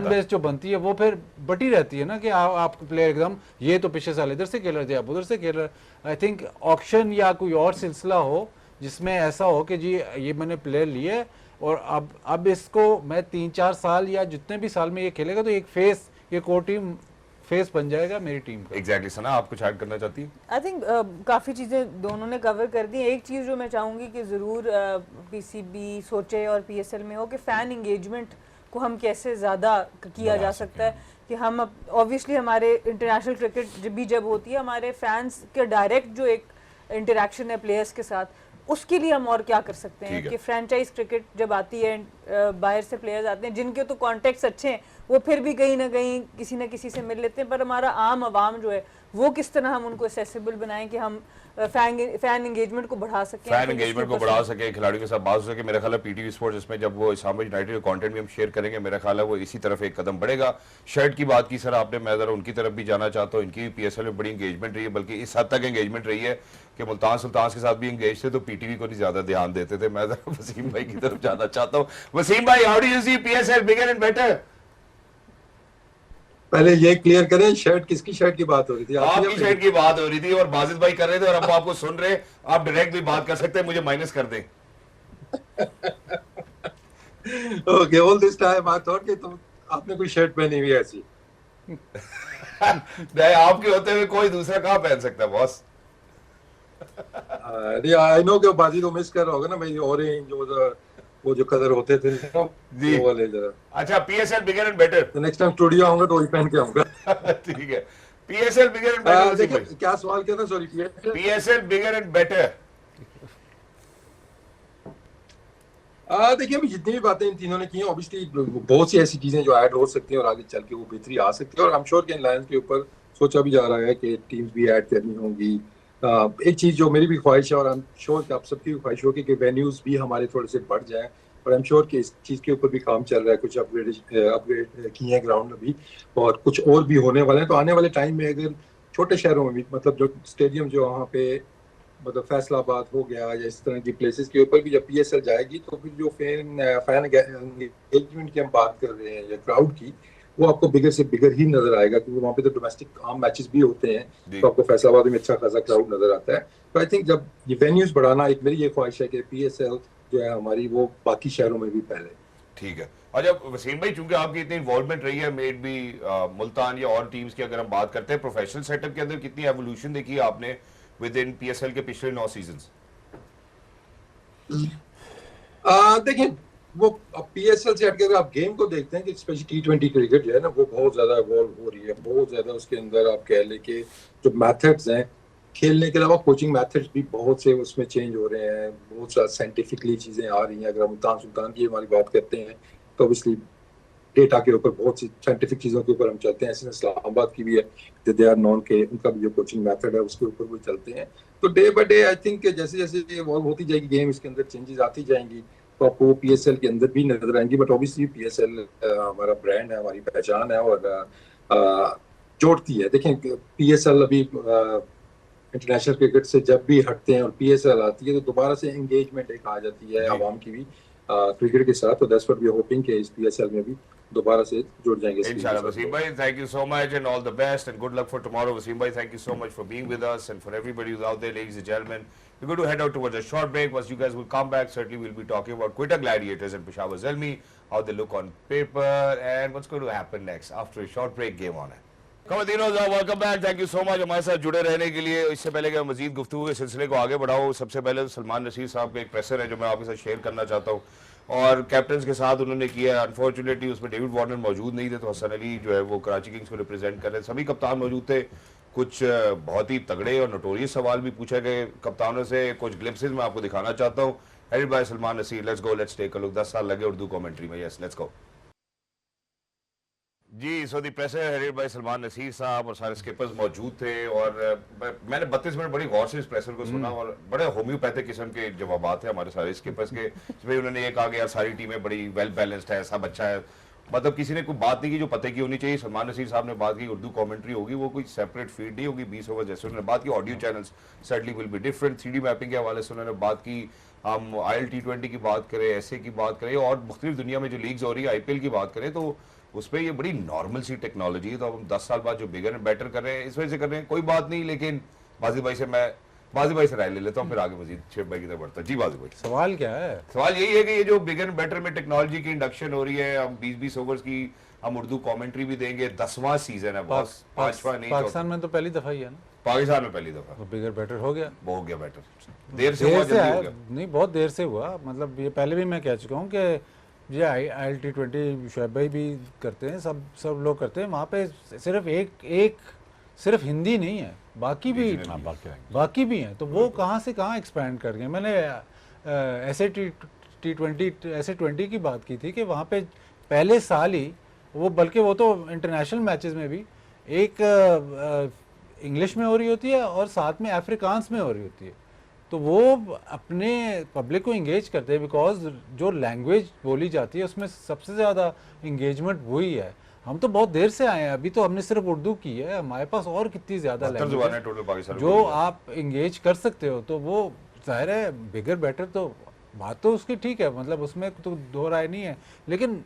बेस जो बनती है वो फिर बटी रहती है ना कि आपको प्लेयर एकदम ये तो पिछले साल इधर से खेल रहे थे आप उधर से खेल रहे. आई थिंक ऑक्शन या कोई और सिलसिला हो जिसमें ऐसा हो कि जी ये मैंने प्लेयर लिए और अब इसको मैं 3 4 साल या जितने भी साल में ये खेलेगा तो एक फेस, ये कोर टीम फेस बन जाएगा मेरी टीम का. एग्जैक्टली. सना आप कुछ ऐड करना चाहती हैं? आई थिंक काफ़ी चीज़ें दोनों ने कवर कर दी. एक चीज़ जो मैं चाहूँगी कि ज़रूर पीसीबी सोचे और पीएसएल में हो कि फ़ैन इंगेजमेंट को हम कैसे ज़्यादा किया जा सकता है. कि हम ऑब्वियसली हमारे इंटरनेशनल क्रिकेट जब होती है, हमारे फैंस के डायरेक्ट जो एक इंटरेक्शन है प्लेयर्स के साथ, उसके लिए हम और क्या कर सकते हैं कि फ्रेंचाइज क्रिकेट जब आती है, बाहर से प्लेयर्स आते हैं जिनके तो कॉन्टेक्ट्स अच्छे हैं, वो फिर भी कहीं ना कहीं किसी न किसी से मिल लेते हैं, पर हमारा आम आवाम जो है वो किस तरह हम उनको एक्सेसिबल बनाएं कि हम फैन एंगेजमेंट को बढ़ा सकें, फैन एंगेजमेंट को बढ़ा सके, खिलाड़ियों के साथ बात हो सके. मेरा ख्याल है पीटीवी स्पोर्ट्स इसमें जब वो इस्लामाबाद यूनाइटेड का कंटेंट भी हम शेयर करेंगे, मेरा ख्याल है वो इसी तरफ एक कदम बढ़ेगा. शर्ट की बात की सर आपने, मैं जरा उनकी तरफ भी जाना चाहता हूँ. इनकी भी पीएसएल में बड़ी एंगेजमेंट रही है, बल्कि इस हद तक एंगेजमेंट रही है कि मुल्तान सुल्तान के साथ भी एंगेज थे तो पीटीवी को नहीं ज्यादा ध्यान देते थे. मैं जरा वसीम भाई की तरफ जाना चाहता हूँ. वसीम भाई, how do you see PSL bigger and better? पहले ये क्लियर करें, शर्ट किसकी शर्ट की बात हो रही थी? आपकी शर्ट की बात हो रही थी और बाजिद भाई कर रहे थे और अब आपको सुन रहे. आप डायरेक्ट भी बात कर सकते हैं, मुझे माइनस कर दें. Okay, all this time I thought कि तुम आपने कोई शर्ट पहनी हुई ऐसी. नहीं, आपके होते हुए कोई दूसरा कहाँ पहन सकता है बॉस? आई नो कि बाजी को मिस कर रहा होगा ना भाई, ऑरेंज वो जो कलर होते थे जी. वो वाले जरा. अच्छा, पीएसएल बिगर एंड बेटर. तो नेक्स्ट टाइम स्टूडियो आऊंगा तो वही पहन के आऊंगा. ठीक है. PSL bigger and better. देखिए क्या सवाल किया था, sorry. PSL bigger and better. देखिए अभी जितनी भी बातें इन तीनों ने की हैं, ऑब्वियसली बहुत सी ऐसी चीजें जो ऐड हो सकती हैं और आगे चल के वो बेहतरी आ सकती है. और आई एम श्योर कि इन लाइंस के ऊपर सोचा भी जा रहा है कि टीम्स भी ऐड करनी होंगी. एक चीज जो मेरी भी ख्वाहिश है और आई एम श्योर कि आप सबकी भी ख्वाहिश होगी कि वेन्यूज भी हमारे थोड़े से बढ़ जाएं. और आई एम श्योर कि इस चीज़ के ऊपर भी काम चल रहा है, कुछ अपग्रेड किए हैं ग्राउंड अभी और कुछ और भी होने वाले हैं. तो आने वाले टाइम में अगर छोटे शहरों में भी, मतलब जो स्टेडियम जो वहाँ पे मतलब फैसलाबाद हो गया या इस तरह की प्लेसेस के ऊपर भी जब पीएसएल जाएगी तो फिर जो फैन एंगेजमेंट की हम बात कर रहे हैं या क्राउड की, वो आपको बिगर से बिगर ही नजर आएगा क्योंकि वहाँ पे तो डोमेस्टिक आम मैचेस भी होते हैं तो आपको फैसलाबाद में अच्छा खासा क्राउड नजर आता है. तो आई थिंक जब ये वेन्यूज बढ़ाना, एक मेरी ये ख्वाहिश है कि पीएसएल जो है हमारी वो बाकी शहरों में भी फैले. ठीक है. और जब वसीम भाई, चूंकि आपकी इतनी इन्वॉल्वमेंट रही है मेड बी मुल्तान या और टीम्स की, अगर हम बात करते हैं प्रोफेशनल सेटअप के अंदर कितनी एवोल्यूशन देखी है आपने विद इन पीएसएल के पिछले 9 सीजन्स? देखिए वो अब पीएसएल से हटकर आप गेम को देखते हैं कि स्पेशली T20 क्रिकेट जो है ना वो बहुत ज्यादा इवॉल्व हो रही है, बहुत ज्यादा उसके अंदर आप कह लें कि जो मेथड्स हैं खेलने के अलावा कोचिंग मेथड्स भी बहुत से उसमें चेंज हो रहे हैं, बहुत सा साइंटिफिकली चीजें आ रही हैं। अगर हम मुल्तान सुल्तान की हमारी बात करते हैं तो ऑब्वियसली डेटा के ऊपर बहुत सी साइंटिफिक चीजों के ऊपर हम चलते हैं। ऐसे इस्लामाबाद की भी है, दे आर नॉन के उनका भी जो कोचिंग मेथड है उसके ऊपर वो चलते हैं। तो day by day I think जैसे जैसे ये इवॉल्व होती जाएगी गेम, इसके अंदर चेंजेस आती जाएंगी, तो आपको पीएसएल के अंदर भी नजर आएंगी। बट ऑब्वियसली पीएसएल हमारा ब्रांड है, हमारी पहचान है और जोड़ती है। देखें पीएसएल अभी इंटरनेशनल क्रिकेट से जब भी हटते हैं और पीएसएल आती है तो दोबारा से एंगेजमेंट एक आ जाती है आवाम की भी क्रिकेट के साथ। तो that's what we are hoping कि इस पीएसएल में भी दोबारा से जुड़ जाएंगे। Inshallah, Wasim bhai, thank you so much and all the best and good luck for tomorrow. Wasim bhai, thank you so much for being with us and for everybody who's out there, ladies and gentlemen. We're going to head out towards a short break. Once you guys will come back, certainly we'll be talking about Quetta Gladiators and Peshawar Zalmi, how they look on paper and what's going to happen next. After a short break, game on है। Khawateenoz, welcome back, thank you so much हमारे साथ जुड़े रहने के लिए। इससे पहले कि मैं मजीद गुफ्तगू के सिलसिले को आगे बढ़ाऊँ, सबसे पहले सलमान नसीर साहब का एक प्रेसर है जो मैं आपके साथ शेयर करना चाहता हूँ और कैप्टन के साथ उन्होंने किया। अनफॉर्चुनेटली उसमें डेविड वार्नर मौजूद नहीं थे तो हसन अली जो है वो कराची किंग्स को रिप्रेजेंट कर रहे थे। सभी कप्तान मौजूद थे। कुछ बहुत ही तगड़े और नोटोरियस सवाल भी पूछे गए कप्तानों से। कुछ ग्लिम्सेस मैं आपको दिखाना चाहता हूँ। Headed by Salman Nasir, let's go, let's take a look. 10 साल लगे उर्दू कमेंट्री में, यस लेट्स गो जी। So the presser headed by Salman Nasir साहब और सारे स्किपर्स मौजूद थे और मैंने 32 मिनट बड़ी गौर से इस प्रेसर को सुना और बड़े होम्योपैथिक किस्म के जवाबात थे हमारे सारे स्किपर्स के। इसमें उन्होंने ये कहा कि यार सारी टीमें बड़ी वेल बैलेंस्ड है, सब अच्छा है। मतलब किसी ने कोई बात नहीं की जो पते की होनी चाहिए। सलमान नसीर साहब ने बात की उर्दू कमेंट्री होगी, वो कोई सेपरेट फीड नहीं होगी 20 ओवर जैसे उन्होंने बात की। Audio channels certainly will be different. 3D mapping के हवाले से उन्होंने बात की। हम IL T20 की बात करें, ऐसे की बात करें और मुख्तलिफ दुनिया में जो लीग्स हो रही है IPL की बात करें तो उस पर ये बड़ी नॉर्मल सी टेक्नोलॉजी है। तो अब हम 10 साल बाद जो बिगर एंड बेटर कर रहे हैं इस वजह से कर रहे हैं, कोई बात नहीं। लेकिन बाजी भाई से राय ले लेता हूँ, फिर आगे मजीद शेख भाई की तरफ बढ़ता। जी बाजी भाई, सवाल क्या है? सवाल यही है कि ये जो बिगर एंड बेटर में टेक्नोलॉजी की इंडक्शन हो रही है, हम 20-20 ओवर्स की हम उर्दू कमेंट्री भी देंगे। 10वां सीजन है बॉस, 5वां नहीं। पाकिस्तान में तो पहली दफा ही है ना, पाकिस्तान में पहली दफा तो बिगर बेटर हो गया, वो हो गया बेटर। देर से हुआ, जल्दी हो गया नहीं, बहुत देर से हुआ। मतलब ये पहले भी मैं कह चुका हूँ कि ये IL T20 शोएब भाई भी करते हैं, सब लोग करते हैं। वहाँ पे सिर्फ हिंदी नहीं है, बाकी भी हैं। तो वो कहाँ से कहाँ एक्सपैंड कर गए। मैंने ऐसे T20 की बात की थी कि वहाँ पे पहले साल ही वो, बल्कि वो तो इंटरनेशनल मैचेस में भी एक इंग्लिश में हो रही होती है और साथ में अफ्रीकांस में हो रही होती है। तो वो अपने पब्लिक को इंगेज करते हैं बिकॉज जो लैंग्वेज बोली जाती है उसमें सबसे ज़्यादा इंगेजमेंट वही है। हम तो बहुत देर से आए हैं, अभी तो हमने सिर्फ उर्दू की है, हमारे पास और कितनी ज़्यादा लैंग्वेज जो आप इंगेज कर सकते हो। तो वो जाहिर है बिगर बेटर, तो बात तो उसकी ठीक है, मतलब उसमें तो दो राय नहीं है। लेकिन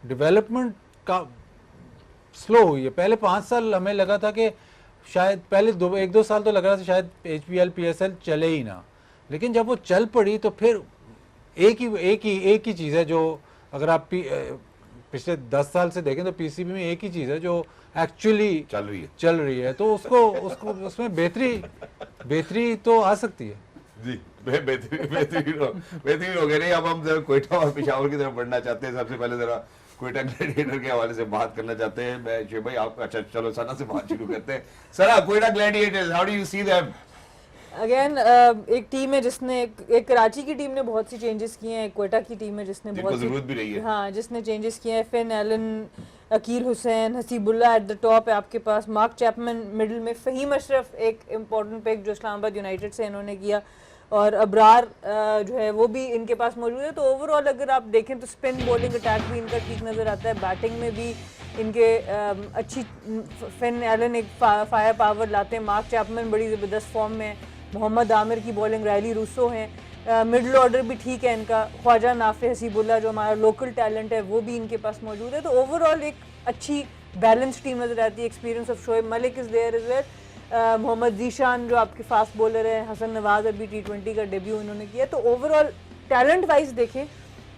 डेवलपमेंट का स्लो हुई है। पहले 5 साल हमें लगा था कि शायद पहले 1-2 साल तो लग रहा था शायद HPL PSL चले ही ना, लेकिन जब वो चल पड़ी तो फिर एक ही चीज़ है जो अगर आप पिछले 10 साल से देखें तो PCB में एक ही चीज़ है जो एक्चुअली चल रही है। तो उसको उसमें बेहतरी तो आ सकती है जी। बेहतरीन हो गया। नहीं, अब हम जरा क्वेटा और पेशावर की तरफ बढ़ना चाहते हैं। सबसे पहले जरा क्वेटा ग्लैडिएटर के हवाले से बात करना चाहते हैं। मैं शेख भाई आप, अच्छा चलो सना से बात शुरू करते हैं। Sana, Quetta Gladiators, how do you see them? Again एक टीम है जिसने एक कराची की टीम ने बहुत सी चेंजेस किए हैं, एक क्वेटा की टीम है जिसने बहुत जरूरत भी रही है, हाँ, जिसने चेंजेस किए हैं। Finn Allen, Akeal Hosein, Hasibullah at the top है आपके पास, मार्क चैपमैन मिडिल में, फ़हीम अशरफ एक इम्पॉर्टेंट पिक जो इस्लामाबाद यूनाइटेड से इन्होंने किया और अबरार जो है वो भी इनके पास मौजूद है। तो ओवरऑल अगर आप देखें तो स्पिन बॉलिंग अटैक भी इनका ठीक नज़र आता है, बैटिंग में भी इनके अच्छी, फिन एलन एक फायर पावर लाते हैं, मार्क चैपमैन बड़ी ज़बरदस्त फॉर्म में है, मोहम्मद आमिर की बॉलिंग, रायली रूसो हैं, मिडल ऑर्डर भी ठीक है इनका, ख्वाजा नाफे, हसीबुल्ला जो हमारा लोकल टैलेंट है वो भी इनके पास मौजूद है। तो ओवरऑल एक अच्छी बैलेंस टीम नज़र आती है। Experience of Shoaib Malik is there as well, Mohammad Zeeshan जो आपके फास्ट बॉलर है, हसन नवाज अभी T20 का डेब्यू इन्होंने किया। तो ओवरऑल टैलेंट वाइज देखें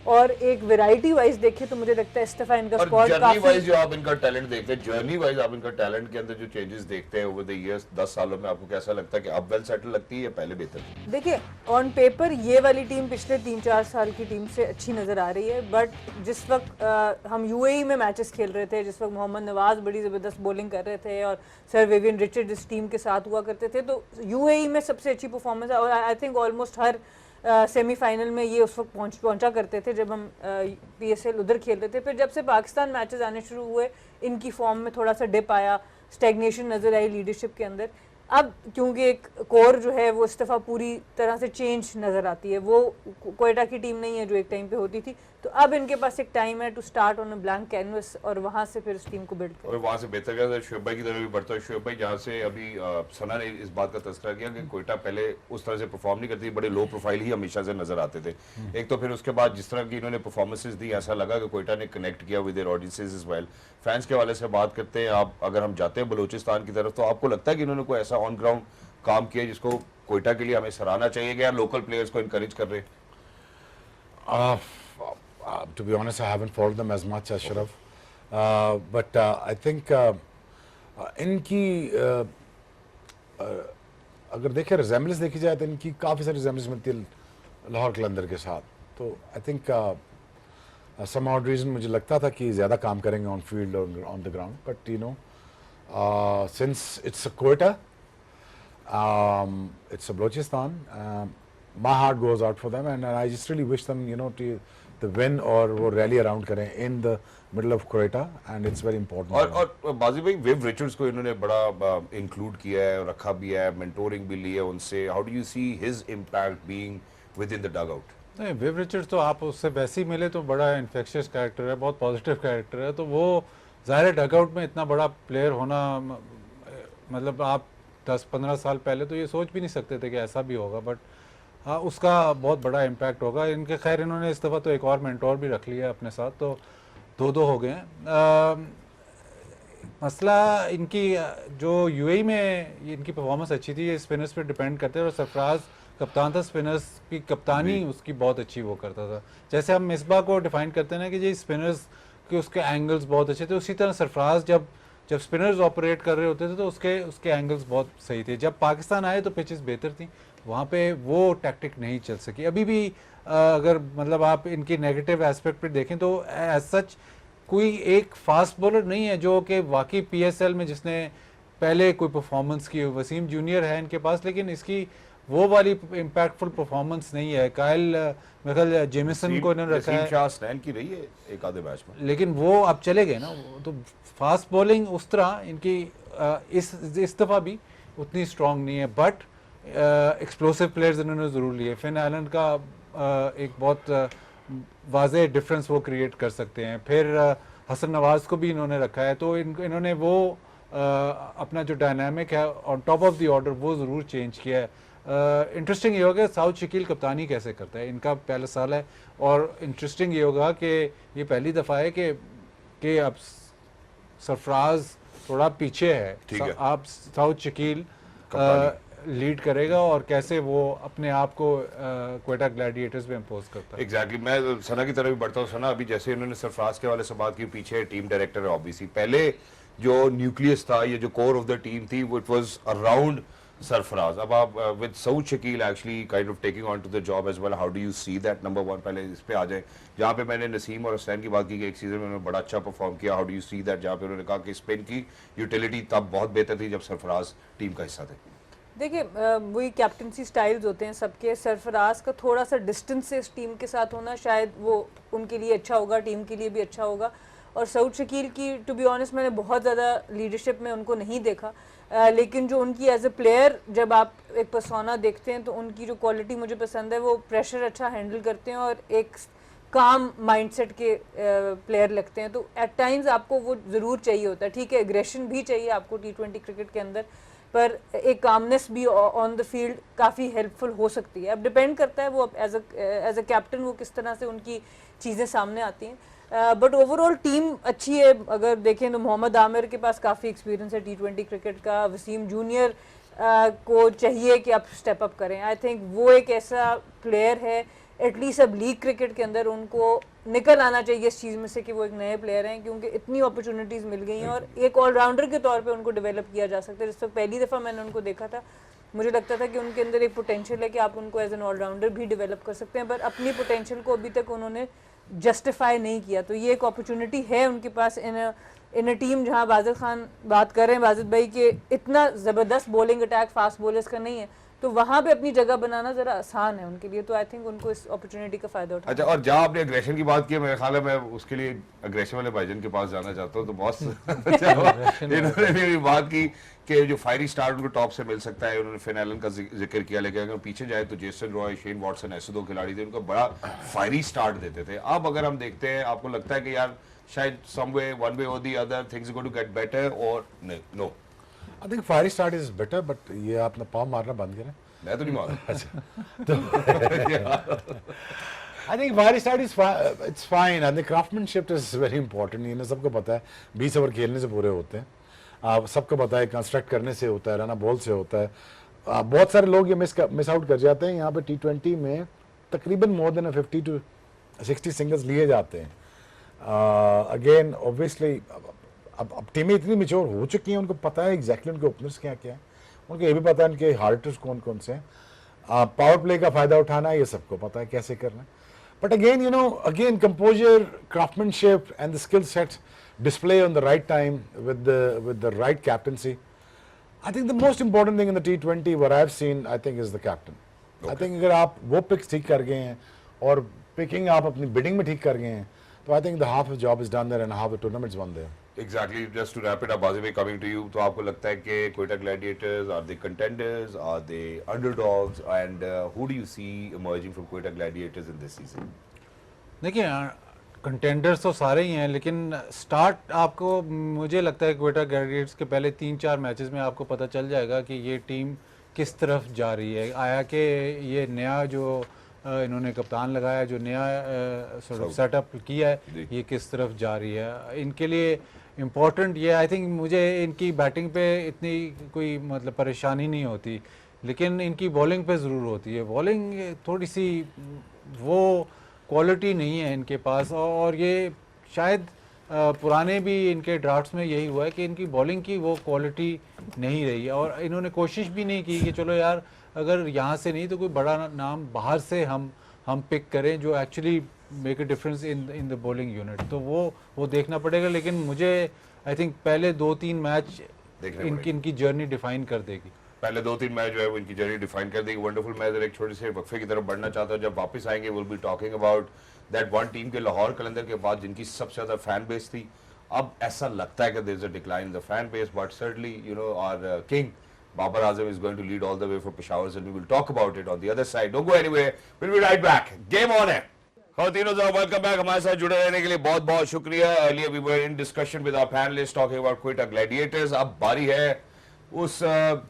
और एक वैरायटी वाइज देखें तो मुझे लगता है इस्तीफा इनका और स्क्वाड जर्नी वाइज काफी जो आप इनका टैलेंट देखते हैं, जर्नी वाइज आप इनका टैलेंट के अंदर जो चेंजेस देखते हैं ओवर द इयर्स 10 सालों में, आपको कैसा लगता है कि अब वेल सेटल लगती है या पहले बेहतर थी? देखिए ऑन पेपर ये वाली टीम पिछले 3-4 साल की टीम से अच्छी नज़र आ रही है, बट जिस वक्त हम यूएई में मैचेस खेल रहे थे, जिस वक्त मोहम्मद नवाज बड़ी ज़बरदस्त बॉलिंग कर रहे थे और सर विवियन रिचर्ड इस टीम के साथ हुआ करते थे, तो यूएई में सबसे अच्छी परफॉर्मेंस और I think almost her semifinal में ये उस वक्त पहुंचा करते थे जब हम पीएसएल उधर खेल रहे थे। फिर जब से पाकिस्तान मैचेस आने शुरू हुए इनकी फॉर्म में थोड़ा सा डिप आया, स्टैग्नेशन नज़र आई लीडरशिप के अंदर। अब क्योंकि एक कोर जो है वो इस्तीफा पूरी तरह से चेंज नज़र आती है, वो कोयटा की टीम नहीं है जो एक टाइम पे होती थी, तो अब इनके पास एक टाइम है to start on a blank canvas और वहाँ से फिर उस टीम को बिल्ड और वहाँ से बेहतर क्या शोएब भाई की तरफ भी बढ़ता है। शोएब भाई, जहाँ से अभी सना ने इस बात का तस्करा किया कि कोयटा पहले उस तरह से परफॉर्म नहीं करती, बड़े लो प्रोफाइल ही हमेशा से नजर आते थे। एक तो फिर उसके बाद जिस तरह की इन्होंने परफॉर्मेंसेज दी, ऐसा लगा कि कोयटा ने कनेक्ट किया with their audiences as well. Fans के हवाले से बात करते हैं, आप अगर हम जाते हैं बलूचिस्तान की तरफ, तो आपको लगता है कि इन्होंने कोई ऐसा ऑन ग्राउंड काम किया जिसको कोयटा के लिए हमें सराहना चाहिए कि यार लोकल प्लेयर्स को इनकरेज कर रहे हैं? To be honest, I haven't followed them as much as should have. But I think इनकी अगर देखें रिजेम्बलेंस देखी जाए तो इनकी काफ़ी सारी रिजेम्बलेंस मिलती है लाहौर कलंदर के साथ। तो I think some odd reason मुझे लगता था कि ज़्यादा काम करेंगे ऑन फील्ड और on the ground, but you know since it's a Quetta, it's a Balochistan. My heart goes out for them, and I just really wish them, you know, to the win और वो rally around करें in the middle of Quetta, and it's very important. और बाजी भाई, विव रिचर्ड्स को इन्होंने बड़ा इंक्लूड किया है, रखा भी है, मेंटोरिंग भी ली है उनसे। How do you see his impact being within the dugout? नहीं, विव रिचर्ड्स तो आप उससे वैसे ही मिले तो बड़ा इन्फेक्शियस कैरेक्टर है, बहुत पॉजिटिव कैरेक्टर है, तो वो ज़ाहिर है डगआउट में इतना बड़ा प्लेयर होना, मतलब आप 10-15 साल पहले तो ये सोच भी नहीं सकते थे कि ऐसा भी होगा, बट हाँ उसका बहुत बड़ा इम्पैक्ट होगा। इनके खैर इन्होंने इस दफ़ा तो एक और मेंटोर भी रख लिया अपने साथ, तो 2-2 हो गए हैं। मसला इनकी जो यूएई में इनकी परफॉर्मेंस अच्छी थी, ये स्पिनर्स पे डिपेंड करते हैं, और सरफराज कप्तान था, स्पिनर्स की कप्तानी उसकी बहुत अच्छी वो करता था। जैसे हम मिसबा को डिफाइन करते हैं ना कि जी स्पिनर्स के उसके एंगल्स बहुत अच्छे थे, उसी तरह सरफराज जब स्पिनर्स ऑपरेट कर रहे होते थे तो उसके एंगल्स बहुत सही थे। जब पाकिस्तान आए तो पिचेस बेहतर थी, वहाँ पे वो टैक्टिक नहीं चल सकी। अभी भी अगर मतलब आप इनकी नेगेटिव एस्पेक्ट पे देखें तो एज सच कोई एक फास्ट बॉलर नहीं है जो कि वाकई पीएसएल में जिसने पहले कोई परफॉर्मेंस की हो। वसीम जूनियर है इनके पास, लेकिन इसकी वो वाली इम्पैक्टफुल परफॉर्मेंस नहीं है। कायल मेरे ख्याल जेमिसन को इन्होंने रखा है, शाहसनैन की रही है एक आधे मैच में, लेकिन वो अब चले गए ना। तो फास्ट बॉलिंग उस तरह इनकी इस दफ़ा भी उतनी स्ट्रॉन्ग नहीं है, बट एक्सप्लोसिव प्लेयर्स इन्होंने ज़रूर लिए। फिन एलन का एक बहुत वाज़े डिफरेंस वो क्रिएट कर सकते हैं। फिर हसन नवाज को भी इन्होंने रखा है, तो इन्होंने वो अपना जो डायनामिक है on top of the order वो ज़रूर चेंज किया है। इंटरेस्टिंग ये होगा साउथ शकील कप्तानी कैसे करता है, इनका पहला साल है, और इंटरेस्टिंग ये होगा कि ये पहली दफ़ा है कि अब सरफराज थोड़ा पीछे है, आप साउथ शकील लीड करेगा और कैसे वो अपने आप को क्वेटा ग्लैडिएटर्स में इम्पोज करता है। एग्जैक्टली मैं सना की तरफ भी बढ़ता हूँ। सना, अभी जैसे इन्होंने सरफराज के वाले से बात की, पीछे टीम डायरेक्टर है ऑब्वियसली, पहले जो न्यूक्लियस था, ये जो कोर ऑफ द टीम थी, वो इट वाज अराउंड सरफराज। अब आप with Saud Shakeel actually kind of taking on to the job as well, how do you see that? Number one, पहले इस पे आ जाए, जहाँ पे मैंने नसीम और हसनैन की बात की कि एक सीजन में उन्होंने बड़ा अच्छा परफॉर्म किया। How do you see that, जहाँ पे उन्होंने कहा कि स्पिन की यूटिलिटी तब बहुत बेहतर थी जब सरफराज टीम का हिस्सा थे। देखिए वही कैप्टनसी स्टाइल्स होते हैं सबके। सरफराज का थोड़ा सा डिस्टेंस से इस टीम के साथ होना शायद वो उनके लिए अच्छा होगा, टीम के लिए भी अच्छा होगा। और सऊद शकील की टू बी ऑनेस्ट मैंने बहुत ज़्यादा लीडरशिप में उनको नहीं देखा, लेकिन जो उनकी एज ए प्लेयर जब आप एक पर्सोना देखते हैं तो उनकी जो क्वालिटी मुझे पसंद है, वो प्रेशर अच्छा हैंडल करते हैं और एक काम माइंडसेट के प्लेयर लगते हैं। तो एट टाइम्स आपको वो ज़रूर चाहिए होता है, ठीक है एग्रेशन भी चाहिए आपको T20 क्रिकेट के अंदर, पर एक कामनेस भी ऑन द फील्ड काफ़ी हेल्पफुल हो सकती है। अब डिपेंड करता है वो एज अ कैप्टन वो किस तरह से उनकी चीज़ें सामने आती हैं। बट ओवरऑल टीम अच्छी है। अगर देखें तो मोहम्मद आमिर के पास काफ़ी एक्सपीरियंस है T20 क्रिकेट का। वसीम जूनियर को चाहिए कि आप स्टेप अप करें। आई थिंक वो एक ऐसा प्लेयर है, एटलीस्ट अब लीग क्रिकेट के अंदर उनको निकल आना चाहिए इस चीज़ में से कि वो एक नए प्लेयर हैं, क्योंकि इतनी अपॉर्चुनिटीज़ मिल गई हैं और एक ऑलराउंडर के तौर पे उनको डेवलप किया जा सकता है। जिस वक्त पहली दफ़ा मैंने उनको देखा था मुझे लगता था कि उनके अंदर एक पोटेंशियल है कि आप उनको एज एन ऑलराउंडर भी डेवलप कर सकते हैं, पर अपनी पोटेंशियल को अभी तक उन्होंने जस्टिफाई नहीं किया। तो ये एक अपॉर्चुनिटी है उनके पास इन अ टीम जहाँ बाजिद खान बात कर रहे हैं, बाजिद भाई, कि इतना ज़बरदस्त बॉलिंग अटैक फास्ट बॉलर्स का नहीं है, तो वहाँ पे अपनी जगह बनाना ज़रा आसान है उनके लिए। तो आई थिंक उनको इस अपॉर्चुनिटी का फ़ायदा उठाना। अच्छा, और जहाँ आपने एग्रेशन की बात की, मेरे ख्याल है मैं उसके लिए अग्रेशन वाले भाईजान के पास जाना चाहता हूँ। तो बॉस इन्होंने भी बात की कि जो फायरी स्टार्ट उनको टॉप से मिल सकता है। उन्होंने फिन एलन का जिक्र किया, लेकिन अगर पीछे जाए तो जेसन रॉय, शेन वॉटसन ऐसे दो खिलाड़ी थे उनको बड़ा फायरी स्टार्ट देते थे। अब अगर हम देखते हैं, आपको लगता है कि यार शायद सम वे, one way or the other things going to get better, or no? I think fiery start is better, but ये आपने पाव मारना बंद करें। मैं तो नहीं मानता। I think fiery start is it's fine. I think craftsmanship is very important. ये ना सबको पता है 20 ओवर खेलने से पूरे होते हैं, आप सबको पता है कंस्ट्रक्ट करने से होता है, रना बॉल से होता है। बहुत सारे लोग ये मिस आउट कर जाते हैं। यहाँ पे T20 में तकरीबन मोर देन 50 to 60 सिंगल्स लिए जाते हैं। अगेन ऑब्वियसली अब टीमें इतनी मेच्योर हो चुकी हैं, उनको पता है एग्जैक्टली उनके ओपनर्स क्या क्या है, उनको ये भी पता है उनके हार्टर्स कौन कौन से हैं। पावर प्ले का फायदा उठाना ये सबको पता है कैसे करना है। But again again composer, craftsmanship and the skill set display on the right time with the right captaincy. I think the most important thing in the T20 what I've seen I think is the captain. I think अगर आप वो पिक्स ठीक कर गए हैं और पिकिंग आप अपनी बिडिंग में ठीक कर गए हैं, तो I think the half of the job is done there and half the tournament's won there. Exactly. Just to wrap it up, Bazi bhai, coming to you, तो आपको लगता है कि Quetta Gladiators are they contenders, are they underdogs, and who do you see emerging from Quetta Gladiators in this season? देखिए कंटेंडर्स तो सारे ही हैं, लेकिन स्टार्ट आपको मुझे लगता है क्वेटा ग्लैडिएटर्स के पहले 3-4 मैचेस में आपको पता चल जाएगा कि ये टीम किस तरफ जा रही है। आया कि ये नया जो इन्होंने कप्तान लगाया, जो नया सॉर्ट ऑफ सेटअप किया है, ये किस तरफ जा रही है। इनके लिए इम्पोर्टेंट ये आई थिंक मुझे इनकी बैटिंग पे इतनी कोई मतलब परेशानी नहीं होती, लेकिन इनकी बॉलिंग पे ज़रूर होती है। बॉलिंग थोड़ी सी वो क्वालिटी नहीं है इनके पास, और ये शायद पुराने भी इनके ड्राफ्ट्स में यही हुआ है कि इनकी बॉलिंग की वो क्वालिटी नहीं रही है, और इन्होंने कोशिश भी नहीं की कि चलो यार अगर यहाँ से नहीं तो कोई बड़ा नाम बाहर से हम पिक करें जो actually make a difference in the bowling unit. तो वो देखना पड़ेगा, लेकिन मुझे आई थिंक पहले 2-3 मैच इनकी जर्नी डिफाइन कर देगी। पहले 2-3 मैच जो है वो इनकी जर्नी डिफाइन कर देगी। वंडरफुल। मैं एक छोटे से वक्फे की तरफ बढ़ना चाहता हूँ। जब वापस आएंगे will be talking about that one team के लाहौर कलंदर के बाद जिनकी सबसे ज्यादा फैन बेस थी। अब ऐसा लगता है कि there is a decline in the fan base, but certainly our king Babar Azam is going to lead all the way for Peshawar, and we will talk about it on the other side. Don't go anywhere. We'll be right back. Game on है। खातिनों साहब, वेलकम बैक। हमारे साथ जुड़े रहने के लिए बहुत बहुत शुक्रिया। Earlier we were in discussion with our panelists talking about Quetta Gladiators। अब बारी है उस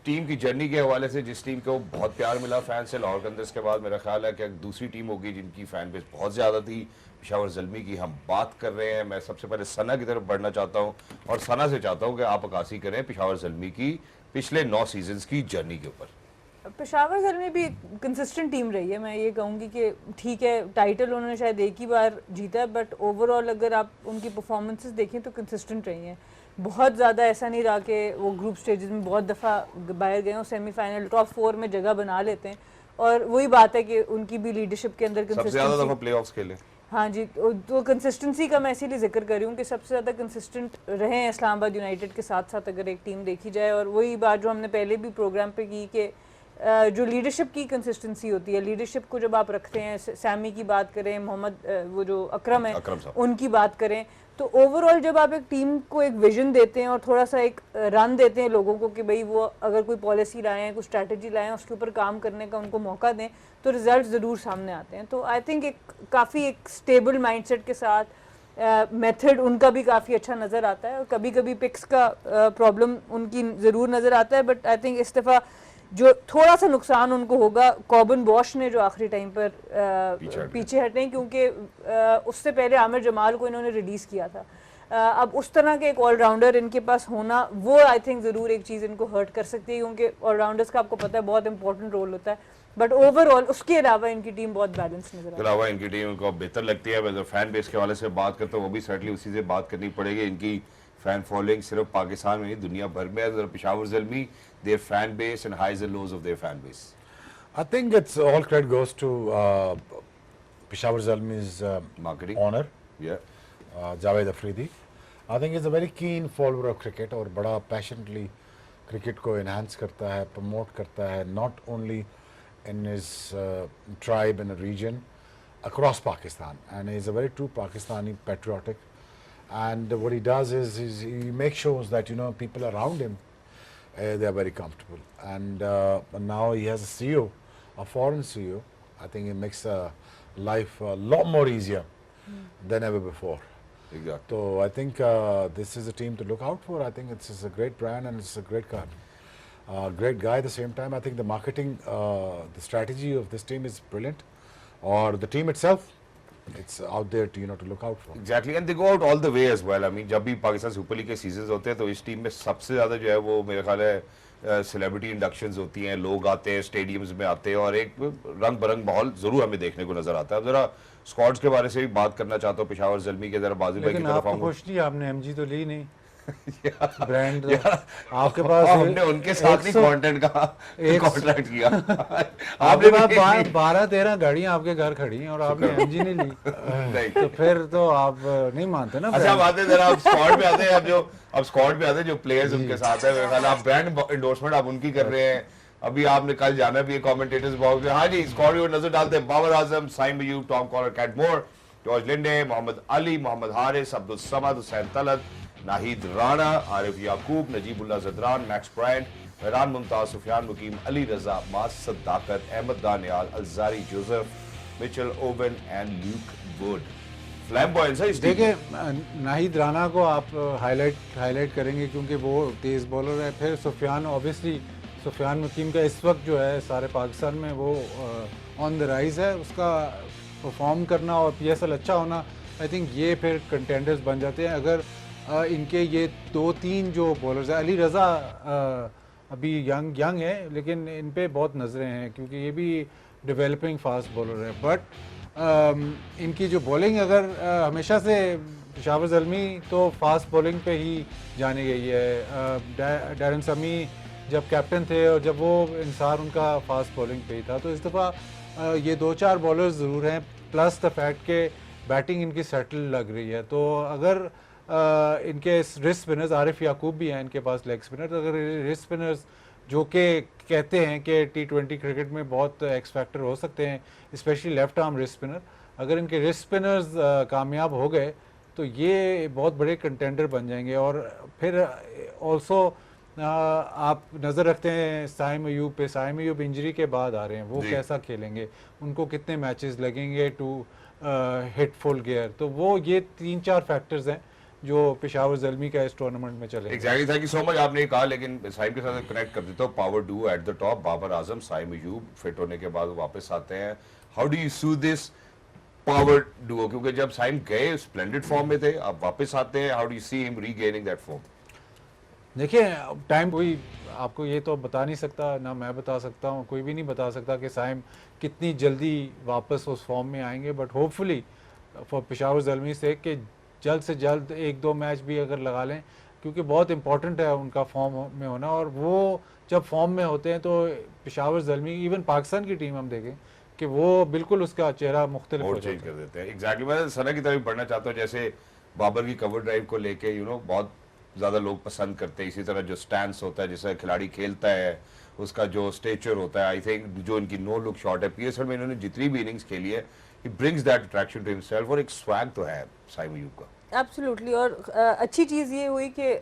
टीम की जर्नी के हवाले से जिस टीम को बहुत प्यार मिला फैन से। लाहौर कलंदर्स के बाद मेरा ख्याल है कि दूसरी टीम होगी जिनकी फैन बेस बहुत ज़्यादा थी। पेशावर ज़ल्मी की हम बात कर रहे हैं। मैं सबसे पहले सना की तरफ बढ़ना चाहता हूँ और सना से चाहता हूँ कि आप अक्कासी करें पेशावर ज़ल्मी की पिछले 9 सीजन्स की जर्नी के ऊपर। पेशावर ज़ल्मी भी कंसिस्टेंट टीम रही है। मैं ये कहूँगी कि ठीक है टाइटल उन्होंने शायद एक ही बार जीता है, बट ओवरऑल अगर आप उनकी परफॉर्मेंसेस देखें तो कंसिस्टेंट रही हैं। बहुत ज़्यादा ऐसा नहीं रहा कि वो ग्रुप स्टेजेस में बहुत दफ़ा बाहर गए और सेमीफाइनल टॉप 4 में जगह बना लेते हैं। और वही बात है कि उनकी भी लीडरशिप के अंदर सबसे ज़्यादा दफ़ा प्लेऑफ्स खेले। हाँ जी, तो कंसिस्टेंसी का मैं इसीलिए जिक्र कर रही हूँ कि सबसे ज़्यादा कंसिस्टेंट रहे हैं इस्लामाबाद यूनाइटेड के साथ साथ अगर एक टीम देखी जाए। और वही बात जो हमने पहले भी प्रोग्राम पे की कि जो लीडरशिप की कंसिस्टेंसी होती है, लीडरशिप को जब आप रखते हैं, सैमी की बात करें, मोहम्मद वो जो अकरम है उनकी बात करें, तो ओवरऑल जब आप एक टीम को एक विजन देते हैं और थोड़ा सा एक रन देते हैं लोगों को कि भाई वो अगर कोई पॉलिसी लाएं, कुछ स्ट्रैटेजी लाएं, उसके ऊपर काम करने का उनको मौका दें, तो रिजल्ट ज़रूर सामने आते हैं। तो आई थिंक काफ़ी एक स्टेबल माइंडसेट के साथ मेथड उनका भी काफ़ी अच्छा नज़र आता है। और कभी कभी पिक्स का प्रॉब्लम उनकी ज़रूर नज़र आता है, बट आई थिंक इस दफ़ा जो थोड़ा सा नुकसान उनको होगा, कॉबन बॉश ने जो आखिरी टाइम पर पीछे हटे, क्योंकि उससे पहले आमिर जमाल को इन्होंने रिलीज़ किया था। अब उस तरह के एक ऑलराउंडर इनके पास होना वो आई थिंक ज़रूर एक चीज़ इनको हर्ट कर सकती है, क्योंकि ऑलराउंडर्स का आपको पता है बहुत इंपॉर्टेंट रोल होता है। बट ओवरऑल उसके अलावा इनकी टीम बहुत बैलेंस नजर आती है। अलावा इनकी टीम को बेहतर लगती है। मैं फैन बेस के हवाले से बात करता हूँ, वो भी सर्टली उसी से बात करनी पड़ेगी। इनकी फैन फॉलोइंग सिर्फ पाकिस्तान में नहीं दुनिया भर में है। Peshawar Zalmi, their fan base and highs and lows of their fan base. I think it's all credit goes to Peshawar Zalmi's Marketing. owner, Yeah. Javed Afridi. I think he's a very keen follower of cricket और बड़ा passionately cricket को enhance करता है, promote करता है, not only in his tribe and region, across Pakistan. And he's a very true Pakistani patriotic. And what he does is he makes sure that, you know, people around him, they are very comfortable. And now he has a CEO, a foreign CEO. I think it makes life a lot more easier than ever before. Exactly. So I think this is a team to look out for. I think it's a great brand and it's a great guy. Great guy at the same time. I think the marketing, the strategy of this team is brilliant. Or the team itself, it's out there to, you know, to look out for. Exactly, and they go out all the way as well. I mean, जब भी पाकिस्तान सुपर लीग के सीजन्स होते हैं तो इस टीम में सबसे ज़्यादा जो है वो मेरे ख्याल है सेलिब्रिटी इंडक्शंस होती हैं, लोग आते हैं, स्टेडियम्स में आते हैं और एक रंग बरंग माहौल ज़रूर हमें देखने को नजर आता है। अब ज़रा स्क्वाड्स के बारे से भी बात करना चाहता हूँ। पेशावर ज़ल्मी के ज़रा बाजिल भाई की लेकिन तरफ आपको आऊँगा। खुश नहीं, आपने एमजी तो ली नहीं ब्रांड आपके पास हमने उनके साथ नहीं कंटेंट का कॉन्ट्रैक्ट किया। आपके भी पास 12-13 गाड़ियां आपके घर खड़ी हैं और आपने एमजी नहीं ली, नहीं। तो फिर तो आप नहीं मानते ना अच्छा brand। बात है, जरा आप स्क्वाड पे आते हैं। अब स्क्वाड पे आते हैं जो प्लेयर्स उनके साथ है, मेरे ख्याल आप ब्रांड एंडोर्समेंट आप उनकी कर रहे हैं। अभी आपने कल जाना भी है कमेंटेटर्स बॉक्स में। हाँ जी, स्क्वाड में नजर डालते हैं Babar Azam, Saim Ayub, Tom Kohler, Cadmore, George Linde, Mohammad Ali, Mohammad Haris, Abdul Samad, Hussain Talat, Nahid Rana, Arif Yaqoob, Najibullah Zadran, Max Bryant, Farhan Mumtaz, Sufiyan Muqeem, Ali Raza, Maaz Sadaqat, Ahmed Daniyal, Alzarri Joseph, Mitchell Owen and Luke Wood. Flamboyance है इस टीम देखिए नाहिद राणा को आप हाईलाइट करेंगे क्योंकि वो तेज़ बॉलर है। फिर सुफियान, ऑब्वियसली सुफियान मुकीम का इस वक्त जो है सारे पाकिस्तान में वो ऑन द राइज है। उसका परफॉर्म करना और पीएसएल अच्छा होना, आई थिंक ये फिर कंटेंडर्स बन जाते हैं। अगर इनके ये 2-3 जो बॉलर्स हैं, अली रज़ा अभी यंग है लेकिन इन पे बहुत नज़रें हैं क्योंकि ये भी डेवलपिंग फास्ट बॉलर है। बट इनकी जो बॉलिंग अगर हमेशा से पेशावर ज़ल्मी तो फास्ट बॉलिंग पे ही जानी गई है। डैरन समी जब कैप्टन थे और जब वो इंसार उनका फास्ट बॉलिंग पे ही था, तो इस दफ़ा ये 2-4 बॉलर्स ज़रूर हैं, प्लस द फैक्ट के बैटिंग इनकी सेटल लग रही है। तो अगर इनके रिस्ट स्पिनर्स, आरिफ याकूब भी हैं इनके पास लेग स्पिनर, अगर रिस्ट स्पिनर्स जो कि कहते हैं कि T20 क्रिकेट में बहुत एक्स फैक्टर हो सकते हैं, specially left arm wrist spinner, अगर इनके रिस्ट स्पिनर्स कामयाब हो गए तो ये बहुत बड़े कंटेंडर बन जाएंगे। और फिर ऑल्सो आप नज़र रखते हैं साइम अयूब पे। साइम अयूब इंजरी के बाद आ रहे हैं, वो कैसा खेलेंगे, उनको कितने मैचेस लगेंगे टू हिट फुल गियर। तो वो ये 3-4 फैक्टर्स हैं जो पेशावर ज़ल्मी का इस टूर्नामेंट में चले। Exactly, thank you so much. आपने कहा, लेकिन साइम के साथ कनेक्ट कर देता हूँ। Power duo at the top, Babar Azam, Saim Ayub fit होने के बाद वापस आते हैं। How do you see this power duo, क्योंकि जब साइम गए स्प्लेंडेड फॉर्म में थे, अब वापस आते हैं, how do you see him regaining that form? देखिए टाइम कोई आपको ये तो बता नहीं सकता, ना मैं बता सकता हूँ, कोई भी नहीं बता सकता कि साइम कितनी जल्दी वापस उस फॉर्म में आएंगे। But hopefully for Peshawar Zalmi से कि जल्द से जल्द 1-2 मैच भी अगर लगा लें, क्योंकि बहुत इंपॉर्टेंट है उनका फॉर्म में होना। और वो जब फॉर्म में होते हैं तो पेशावर ज़ल्मी, इवन पाकिस्तान की टीम हम देखें कि वो बिल्कुल उसका चेहरा मुख्तलिफ हो चेंज जाता है। कर देते हैं। एग्जैक्टली, मैं सना की तरफ बढ़ना चाहता हूँ। जैसे बाबर की कवर ड्राइव को लेके बहुत ज़्यादा लोग पसंद करते हैं, इसी तरह जो स्टैंस होता है, जैसे खिलाड़ी खेलता है, उसका जो स्टेचर होता है, आई थिंक जो इनकी नो लुक शॉट है, पीएसएल में इन्होंने जितनी भी इनिंग्स खेली है, he brings that attraction to himself, और एक स्वैग तो है साइम अयूब का। एब्सोल्युटली। और अच्छी चीज़ ये हुई कि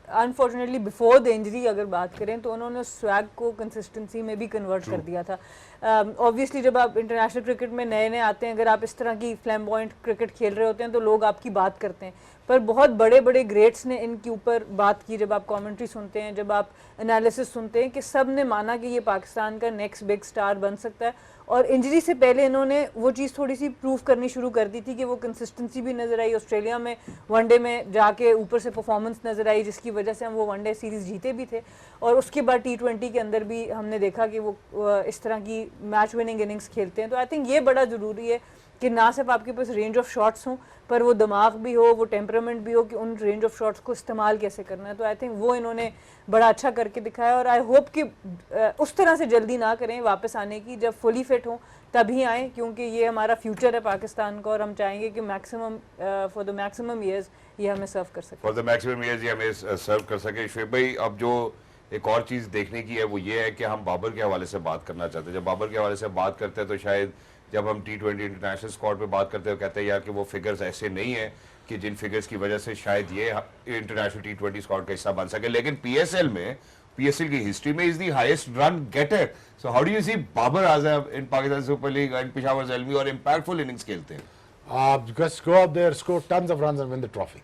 अनफॉर्चुनेटली बिफोर द इंजरी अगर बात करें तो उन्होंने स्वैग को कंसिस्टेंसी में भी कन्वर्ट कर दिया था। ऑब्वियसली जब आप इंटरनेशनल क्रिकेट में नए आते हैं, अगर आप इस तरह की फ्लैम्बॉयंट क्रिकेट खेल रहे होते हैं तो लोग आपकी बात करते हैं। पर बहुत बड़े बड़े ग्रेट्स ने इनके ऊपर बात की। जब आप कमेंट्री सुनते हैं, जब आप एनालिसिस सुनते हैं, कि सब ने माना कि ये पाकिस्तान का नेक्स्ट बिग स्टार बन सकता है। और इंजरी से पहले इन्होंने वो चीज़ थोड़ी सी प्रूव करनी शुरू कर दी थी कि वो कंसिस्टेंसी भी नज़र आई। ऑस्ट्रेलिया में वनडे में जाके ऊपर से परफॉर्मेंस नज़र आई, जिसकी वजह से हम वो वनडे सीरीज़ जीते भी थे। और उसके बाद T20 के अंदर भी हमने देखा कि वो इस तरह की मैच विनिंग इनिंग्स खेलते हैं। तो आई थिंक ये बड़ा ज़रूरी है कि ना सिर्फ आपके पास रेंज ऑफ शॉट्स हों, पर वो दिमाग भी हो, वो टेम्परामेंट भी हो कि उन रेंज ऑफ शॉट्स को इस्तेमाल कैसे करना है। तो आई थिंक वो इन्होंने बड़ा अच्छा करके दिखाया। और आई होप कि उस तरह से जल्दी ना करें वापस आने की, जब फुली फिट हों तभी आएँ, क्योंकि ये हमारा फ्यूचर है पाकिस्तान का, और हम चाहेंगे कि maximum for the maximum years ये हमें सर्व कर सके। फॉर द मैक्सिमम ईयर्स ये हमें सर्व कर सके। शुएब भाई, अब जो एक और चीज़ देखने की है वो ये है कि हम बाबर के हवाले से बात करना चाहते हैं। जब बाबर के हवाले से बात करते हैं तो शायद जब हम T20 इंटरनेशनल स्क्वाड पे बात करते हैं, कहते हैं यार कि वो फिगर्स ऐसे नहीं है कि जिन फिगर्स की वजह से शायद ये इंटरनेशनल T20 स्क्वाड का हिस्सा बन सके। लेकिन PSL की हिस्ट्री में is the highest run getter. So how do you see Babar Azam in Pakistan super league and Peshawar Zalmi, और इंपैक्टफुल इनिंग्स खेलते हैं? Just go out there, score tons of runs and win the trophy.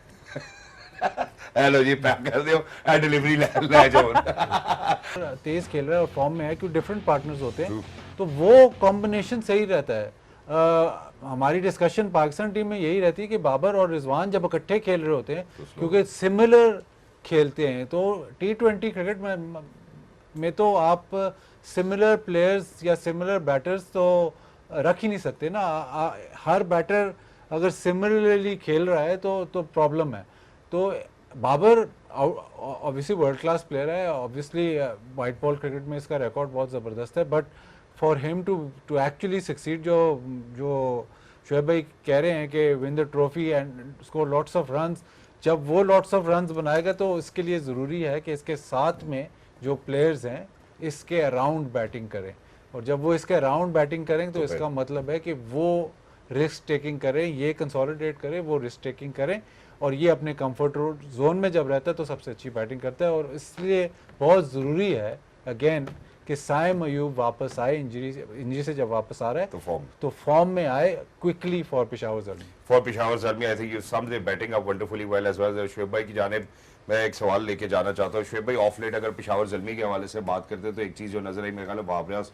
Hello जी, पैक कर दो डिलीवरी ले जाओ। तेज खेल रहा है और फॉर्म में है, क्योंकि डिफरेंट पार्टनर्स होते हैं तो वो कॉम्बिनेशन सही रहता है। हमारी डिस्कशन पाकिस्तान टीम में यही रहती है कि बाबर और रिजवान जब इकट्ठे खेल रहे होते हैं, क्योंकि सिमिलर खेलते हैं, तो T20 क्रिकेट में तो आप सिमिलर प्लेयर्स या सिमिलर बैटर्स तो रख ही नहीं सकते ना। हर बैटर अगर सिमिलरली खेल रहा है तो प्रॉब्लम है। तो Babar obviously world class player है, ऑब्वियसली वाइट बॉल क्रिकेट में इसका रिकॉर्ड बहुत ज़बरदस्त है, but for him to actually succeed, जो शुएब भाई कह रहे हैं कि win the trophy and score lots of runs, जब वो लॉट्स ऑफ रन्स बनाएगा तो इसके लिए ज़रूरी है कि इसके साथ में जो प्लेयर्स हैं इसके अराउंड बैटिंग करें, और जब वो इसके अराउंड बैटिंग करेंगे तो इसका मतलब है कि वो रिस्क टेकिंग करें, ये कंसोलिडेट करें, वो रिस्क टेकिंग करें, और ये अपने कंफर्ट जोन में जब रहता है तो सबसे अच्छी बैटिंग करता है। और इसलिए बहुत ज़रूरी है अगेन कि साइम अयूब वापस आए, इंजरी से जब वापस आ रहा है तो फॉर्म में आए quickly for Peshawar Zalmi. For Peshawar Zalmi I think you summed the batting up wonderfully well as well. Shoaib भाई की जानिब मैं एक सवाल लेके जाना चाहता हूँ। शुएब भाई, ऑफ लेट अगर पेशावर ज़ल्मी के हवाले से बात करते हैं तो एक चीज़ जो नजर आई, मेरे ख्याल में बाबर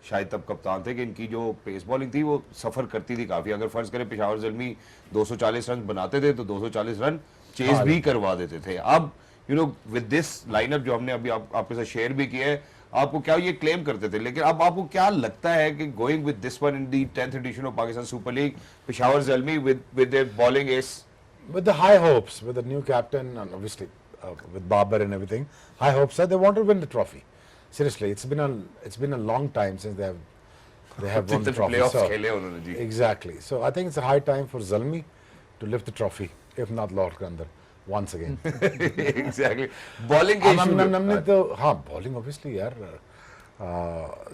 शायद तब कप्तान थे, कि इनकी जो पेस बॉलिंग थी वो सफ़र करती थी काफ़ी। अगर फर्ज करें पेशावर ज़ल्मी 240 रन बनाते थे तो 240 रन चेज भी करवा देते थे। अब you know with this lineup जो हमने अभी आपके साथ शेयर भी किया है, आपको क्या ये क्लेम करते थे, लेकिन अब आपको क्या लगता है कि going with this one in the 10th edition of Pakistan super league, Peshawar Zalmi with their bowling as, With the high hopes, with the new captain and obviously with Babar and everything, high hopes that they want to win the trophy. Seriously, it's been a long time since they have won the trophy. playoffs खेले उन्होंने जी। Exactly. So I think it's a high time for Zalmi to lift the trophy, if not Lord Kandar, once again. Exactly. Bowling के issue हमने तो हाँ bowling obviously यार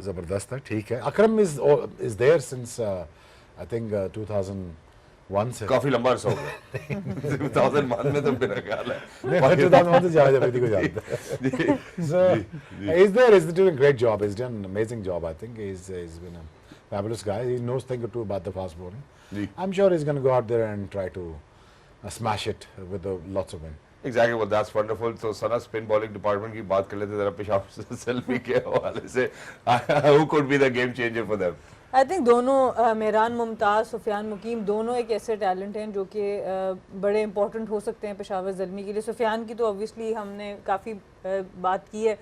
जबरदस्त है, ठीक है। अकरम is there since I think 2001 से काफी लंबा अरसा हो गया। 2001 में तो मेरा ख्याल है नहीं 2001 से जावेद अफरीदी को जानते हैं। So he's doing a great job. He's done an amazing job. I think he's been a fabulous guy. He knows thing or two about the fast bowling. Ji. I'm sure he's going to go out there and try to smash it with lots of win. Exactly, well that's wonderful. तो सना स्पिन बॉलिंग डिपार्टमेंट की बात कर लेते जरा पेशावर ज़ल्मी के हवाले से, who could be the game changer for them? I think दोनों मेहरान मुमताज़, सुफियान मुकीम, दोनों एक ऐसे टैलेंट हैं जो कि बड़े इंपॉर्टेंट हो सकते हैं पेशावर ज़ल्मी के लिए। सुफियान की तो ऑब्वियसली हमने काफ़ी बात की है।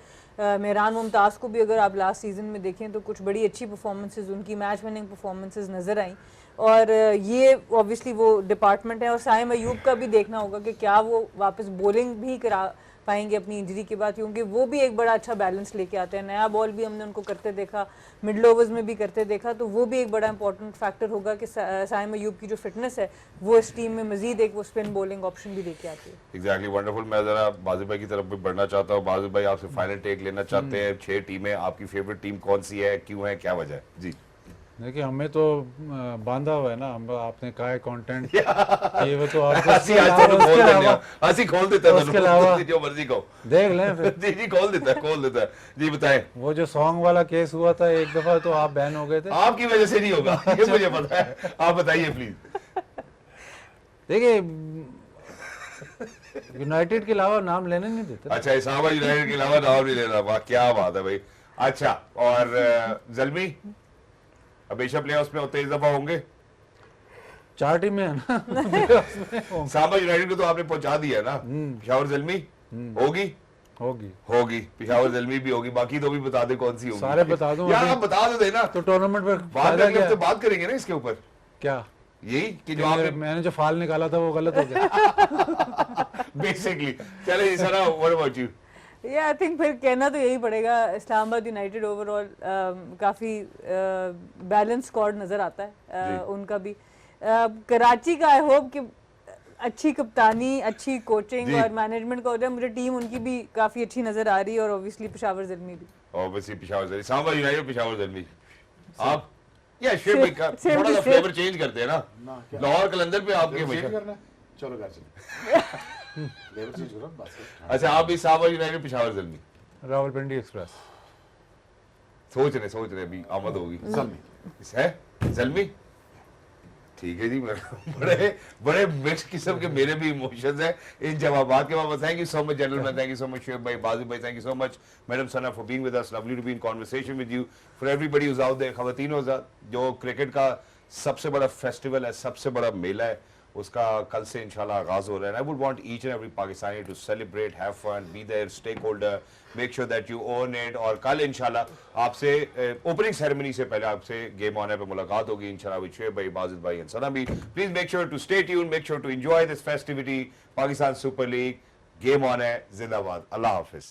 मेहरान मुमताज़ को भी अगर आप लास्ट सीज़न में देखें तो कुछ बड़ी अच्छी परफॉर्मेंसेस, उनकी मैच विनिंग परफॉर्मेंसेस नज़र आई, और ये ऑब्वियसली वो डिपार्टमेंट है। और साइम अयूब का भी देखना होगा कि क्या वो वापस बॉलिंग भी करा पाएंगे अपनी इंजरी के बाद, क्योंकि वो भी एक बड़ा अच्छा बैलेंस लेके आते हैं। नया बॉल भी हमने उनको करते देखा, मिडल ओवर्स में भी करते देखा, तो वो भी एक बड़ा इंपॉर्टेंट फैक्टर होगा कि साइम अयूब की जो फिटनेस है वो इस टीम में मजीद एक वो स्पिन बॉलिंग ऑप्शन भी लेके आती है। Exactly, wonderful. मैं जरा बाजिल भाई की तरफ भी बढ़ना चाहता हूँ। बाजिल भाई, आपसे फाइनल टेक लेना चाहते हैं। 6 टीमें, आपकी फेवरेट टीम कौन सी है, क्यों है, क्या वजह है? जी देखिए, हमें तो बांधा हुआ है ना, हम आपने कहा है कंटेंट ये वो तो आपको हंसी खोल देता है, उसके अलावा जो मर्जी कहो देख लें फिर। जी खोल देता है। जी बताएं। वो जो सॉन्ग वाला केस हुआ था एक दफा, तो आप बैन हो गए थे। आपकी वजह से नहीं होगा ये मुझे पता है, आप बताइए प्लीज। देखिए, यूनाइटेड के अलावा नाम लेने नहीं देते। अच्छा, इस्लामाबाद यूनाइटेड के अलावा नाम नहीं लेना, वाह क्या बात है भाई। अच्छा, और जलमी हमेशा प्लेऑफ्स में होते इस दफा होंगे? 4 टीमें हैं ना इस्लामाबाद यूनाइटेड को तो आपने पहुंचा दिया ना। पिशावर जलमी होगी? होगी। पिशावर जलमी भी होगी, बाकी तो भी बता दे कौन सी होगी। सारे बता दूं यार अभी। आप बता दो देना, तो टूर्नामेंट में बाद फायदा में क्या अगले है? हफ्ते बात करेंगे ना इसके ऊपर। क्या यही कि जो कि आपने मैंने जो फाल निकाला था वो गलत हो गया। बेसिकली। चले सना, व्हाट अबाउट यू? या आई थिंक फिर कहना तो यही पड़ेगा, इस्लामाबाद यूनाइटेड ओवरऑल काफ़ी बैलेंस स्क्वाड नज़र आता है उनका भी। कराची का आई होप कि अच्छी कप्तानी, अच्छी कोचिंग जी। और मैनेजमेंट का हो जाए। मुझे टीम उनकी भी काफ़ी अच्छी नज़र आ रही है और ऑब्वियसली पेशावर ज़ल्मी भी। Obviously Peshawar Zalmi, Islamabad United, Peshawar Zalmi. आप या शेर भाई का Same थोड़ा to सा same. फ्लेवर चेंज करते हैं ना। लाहौर कलंदर पे आपके चेंज हमेशा। करना है? चलो घर चलो। लेवल चेंज करो बस। अच्छा, आप भी इस्लामाबाद यूनाइटेड, पिशावर जलमी रावलपिंडी एक्सप्रेस। सोच रहे अभी आमद होगी। जल्दी। है जलमी, ठीक है जी। बड़े मिक्स किस्म के मेरे भी इमोशंस हैं इन जवाबात के बाद। Thank you so much gentleman, thank you so much Shoaib भाई, बाजिद भाई, thank you so much madam Sana for being with us, lovely to be in conversation with you. For everybody who's out there, खवातीन जो क्रिकेट का सबसे बड़ा फेस्टिवल है, सबसे बड़ा मेला है, उसका कल से इंशाल्लाह आगाज हो रहा है। I would want each and every Pakistani to celebrate, have fun, be there, stakeholder, make sure that you own it. और कल इंशाल्लाह आपसे ओपनिंग सेरेमनी से पहले आपसे गेम ऑन पे मुलाकात होगी इंशाल्लाह विद शेब भाई, बाजिद भाई एंड सना भी। Please make sure to stay tune, make sure to enjoy this festivity. Pakistan super league game on है, जिंदाबाद, अल्लाह हाफिज।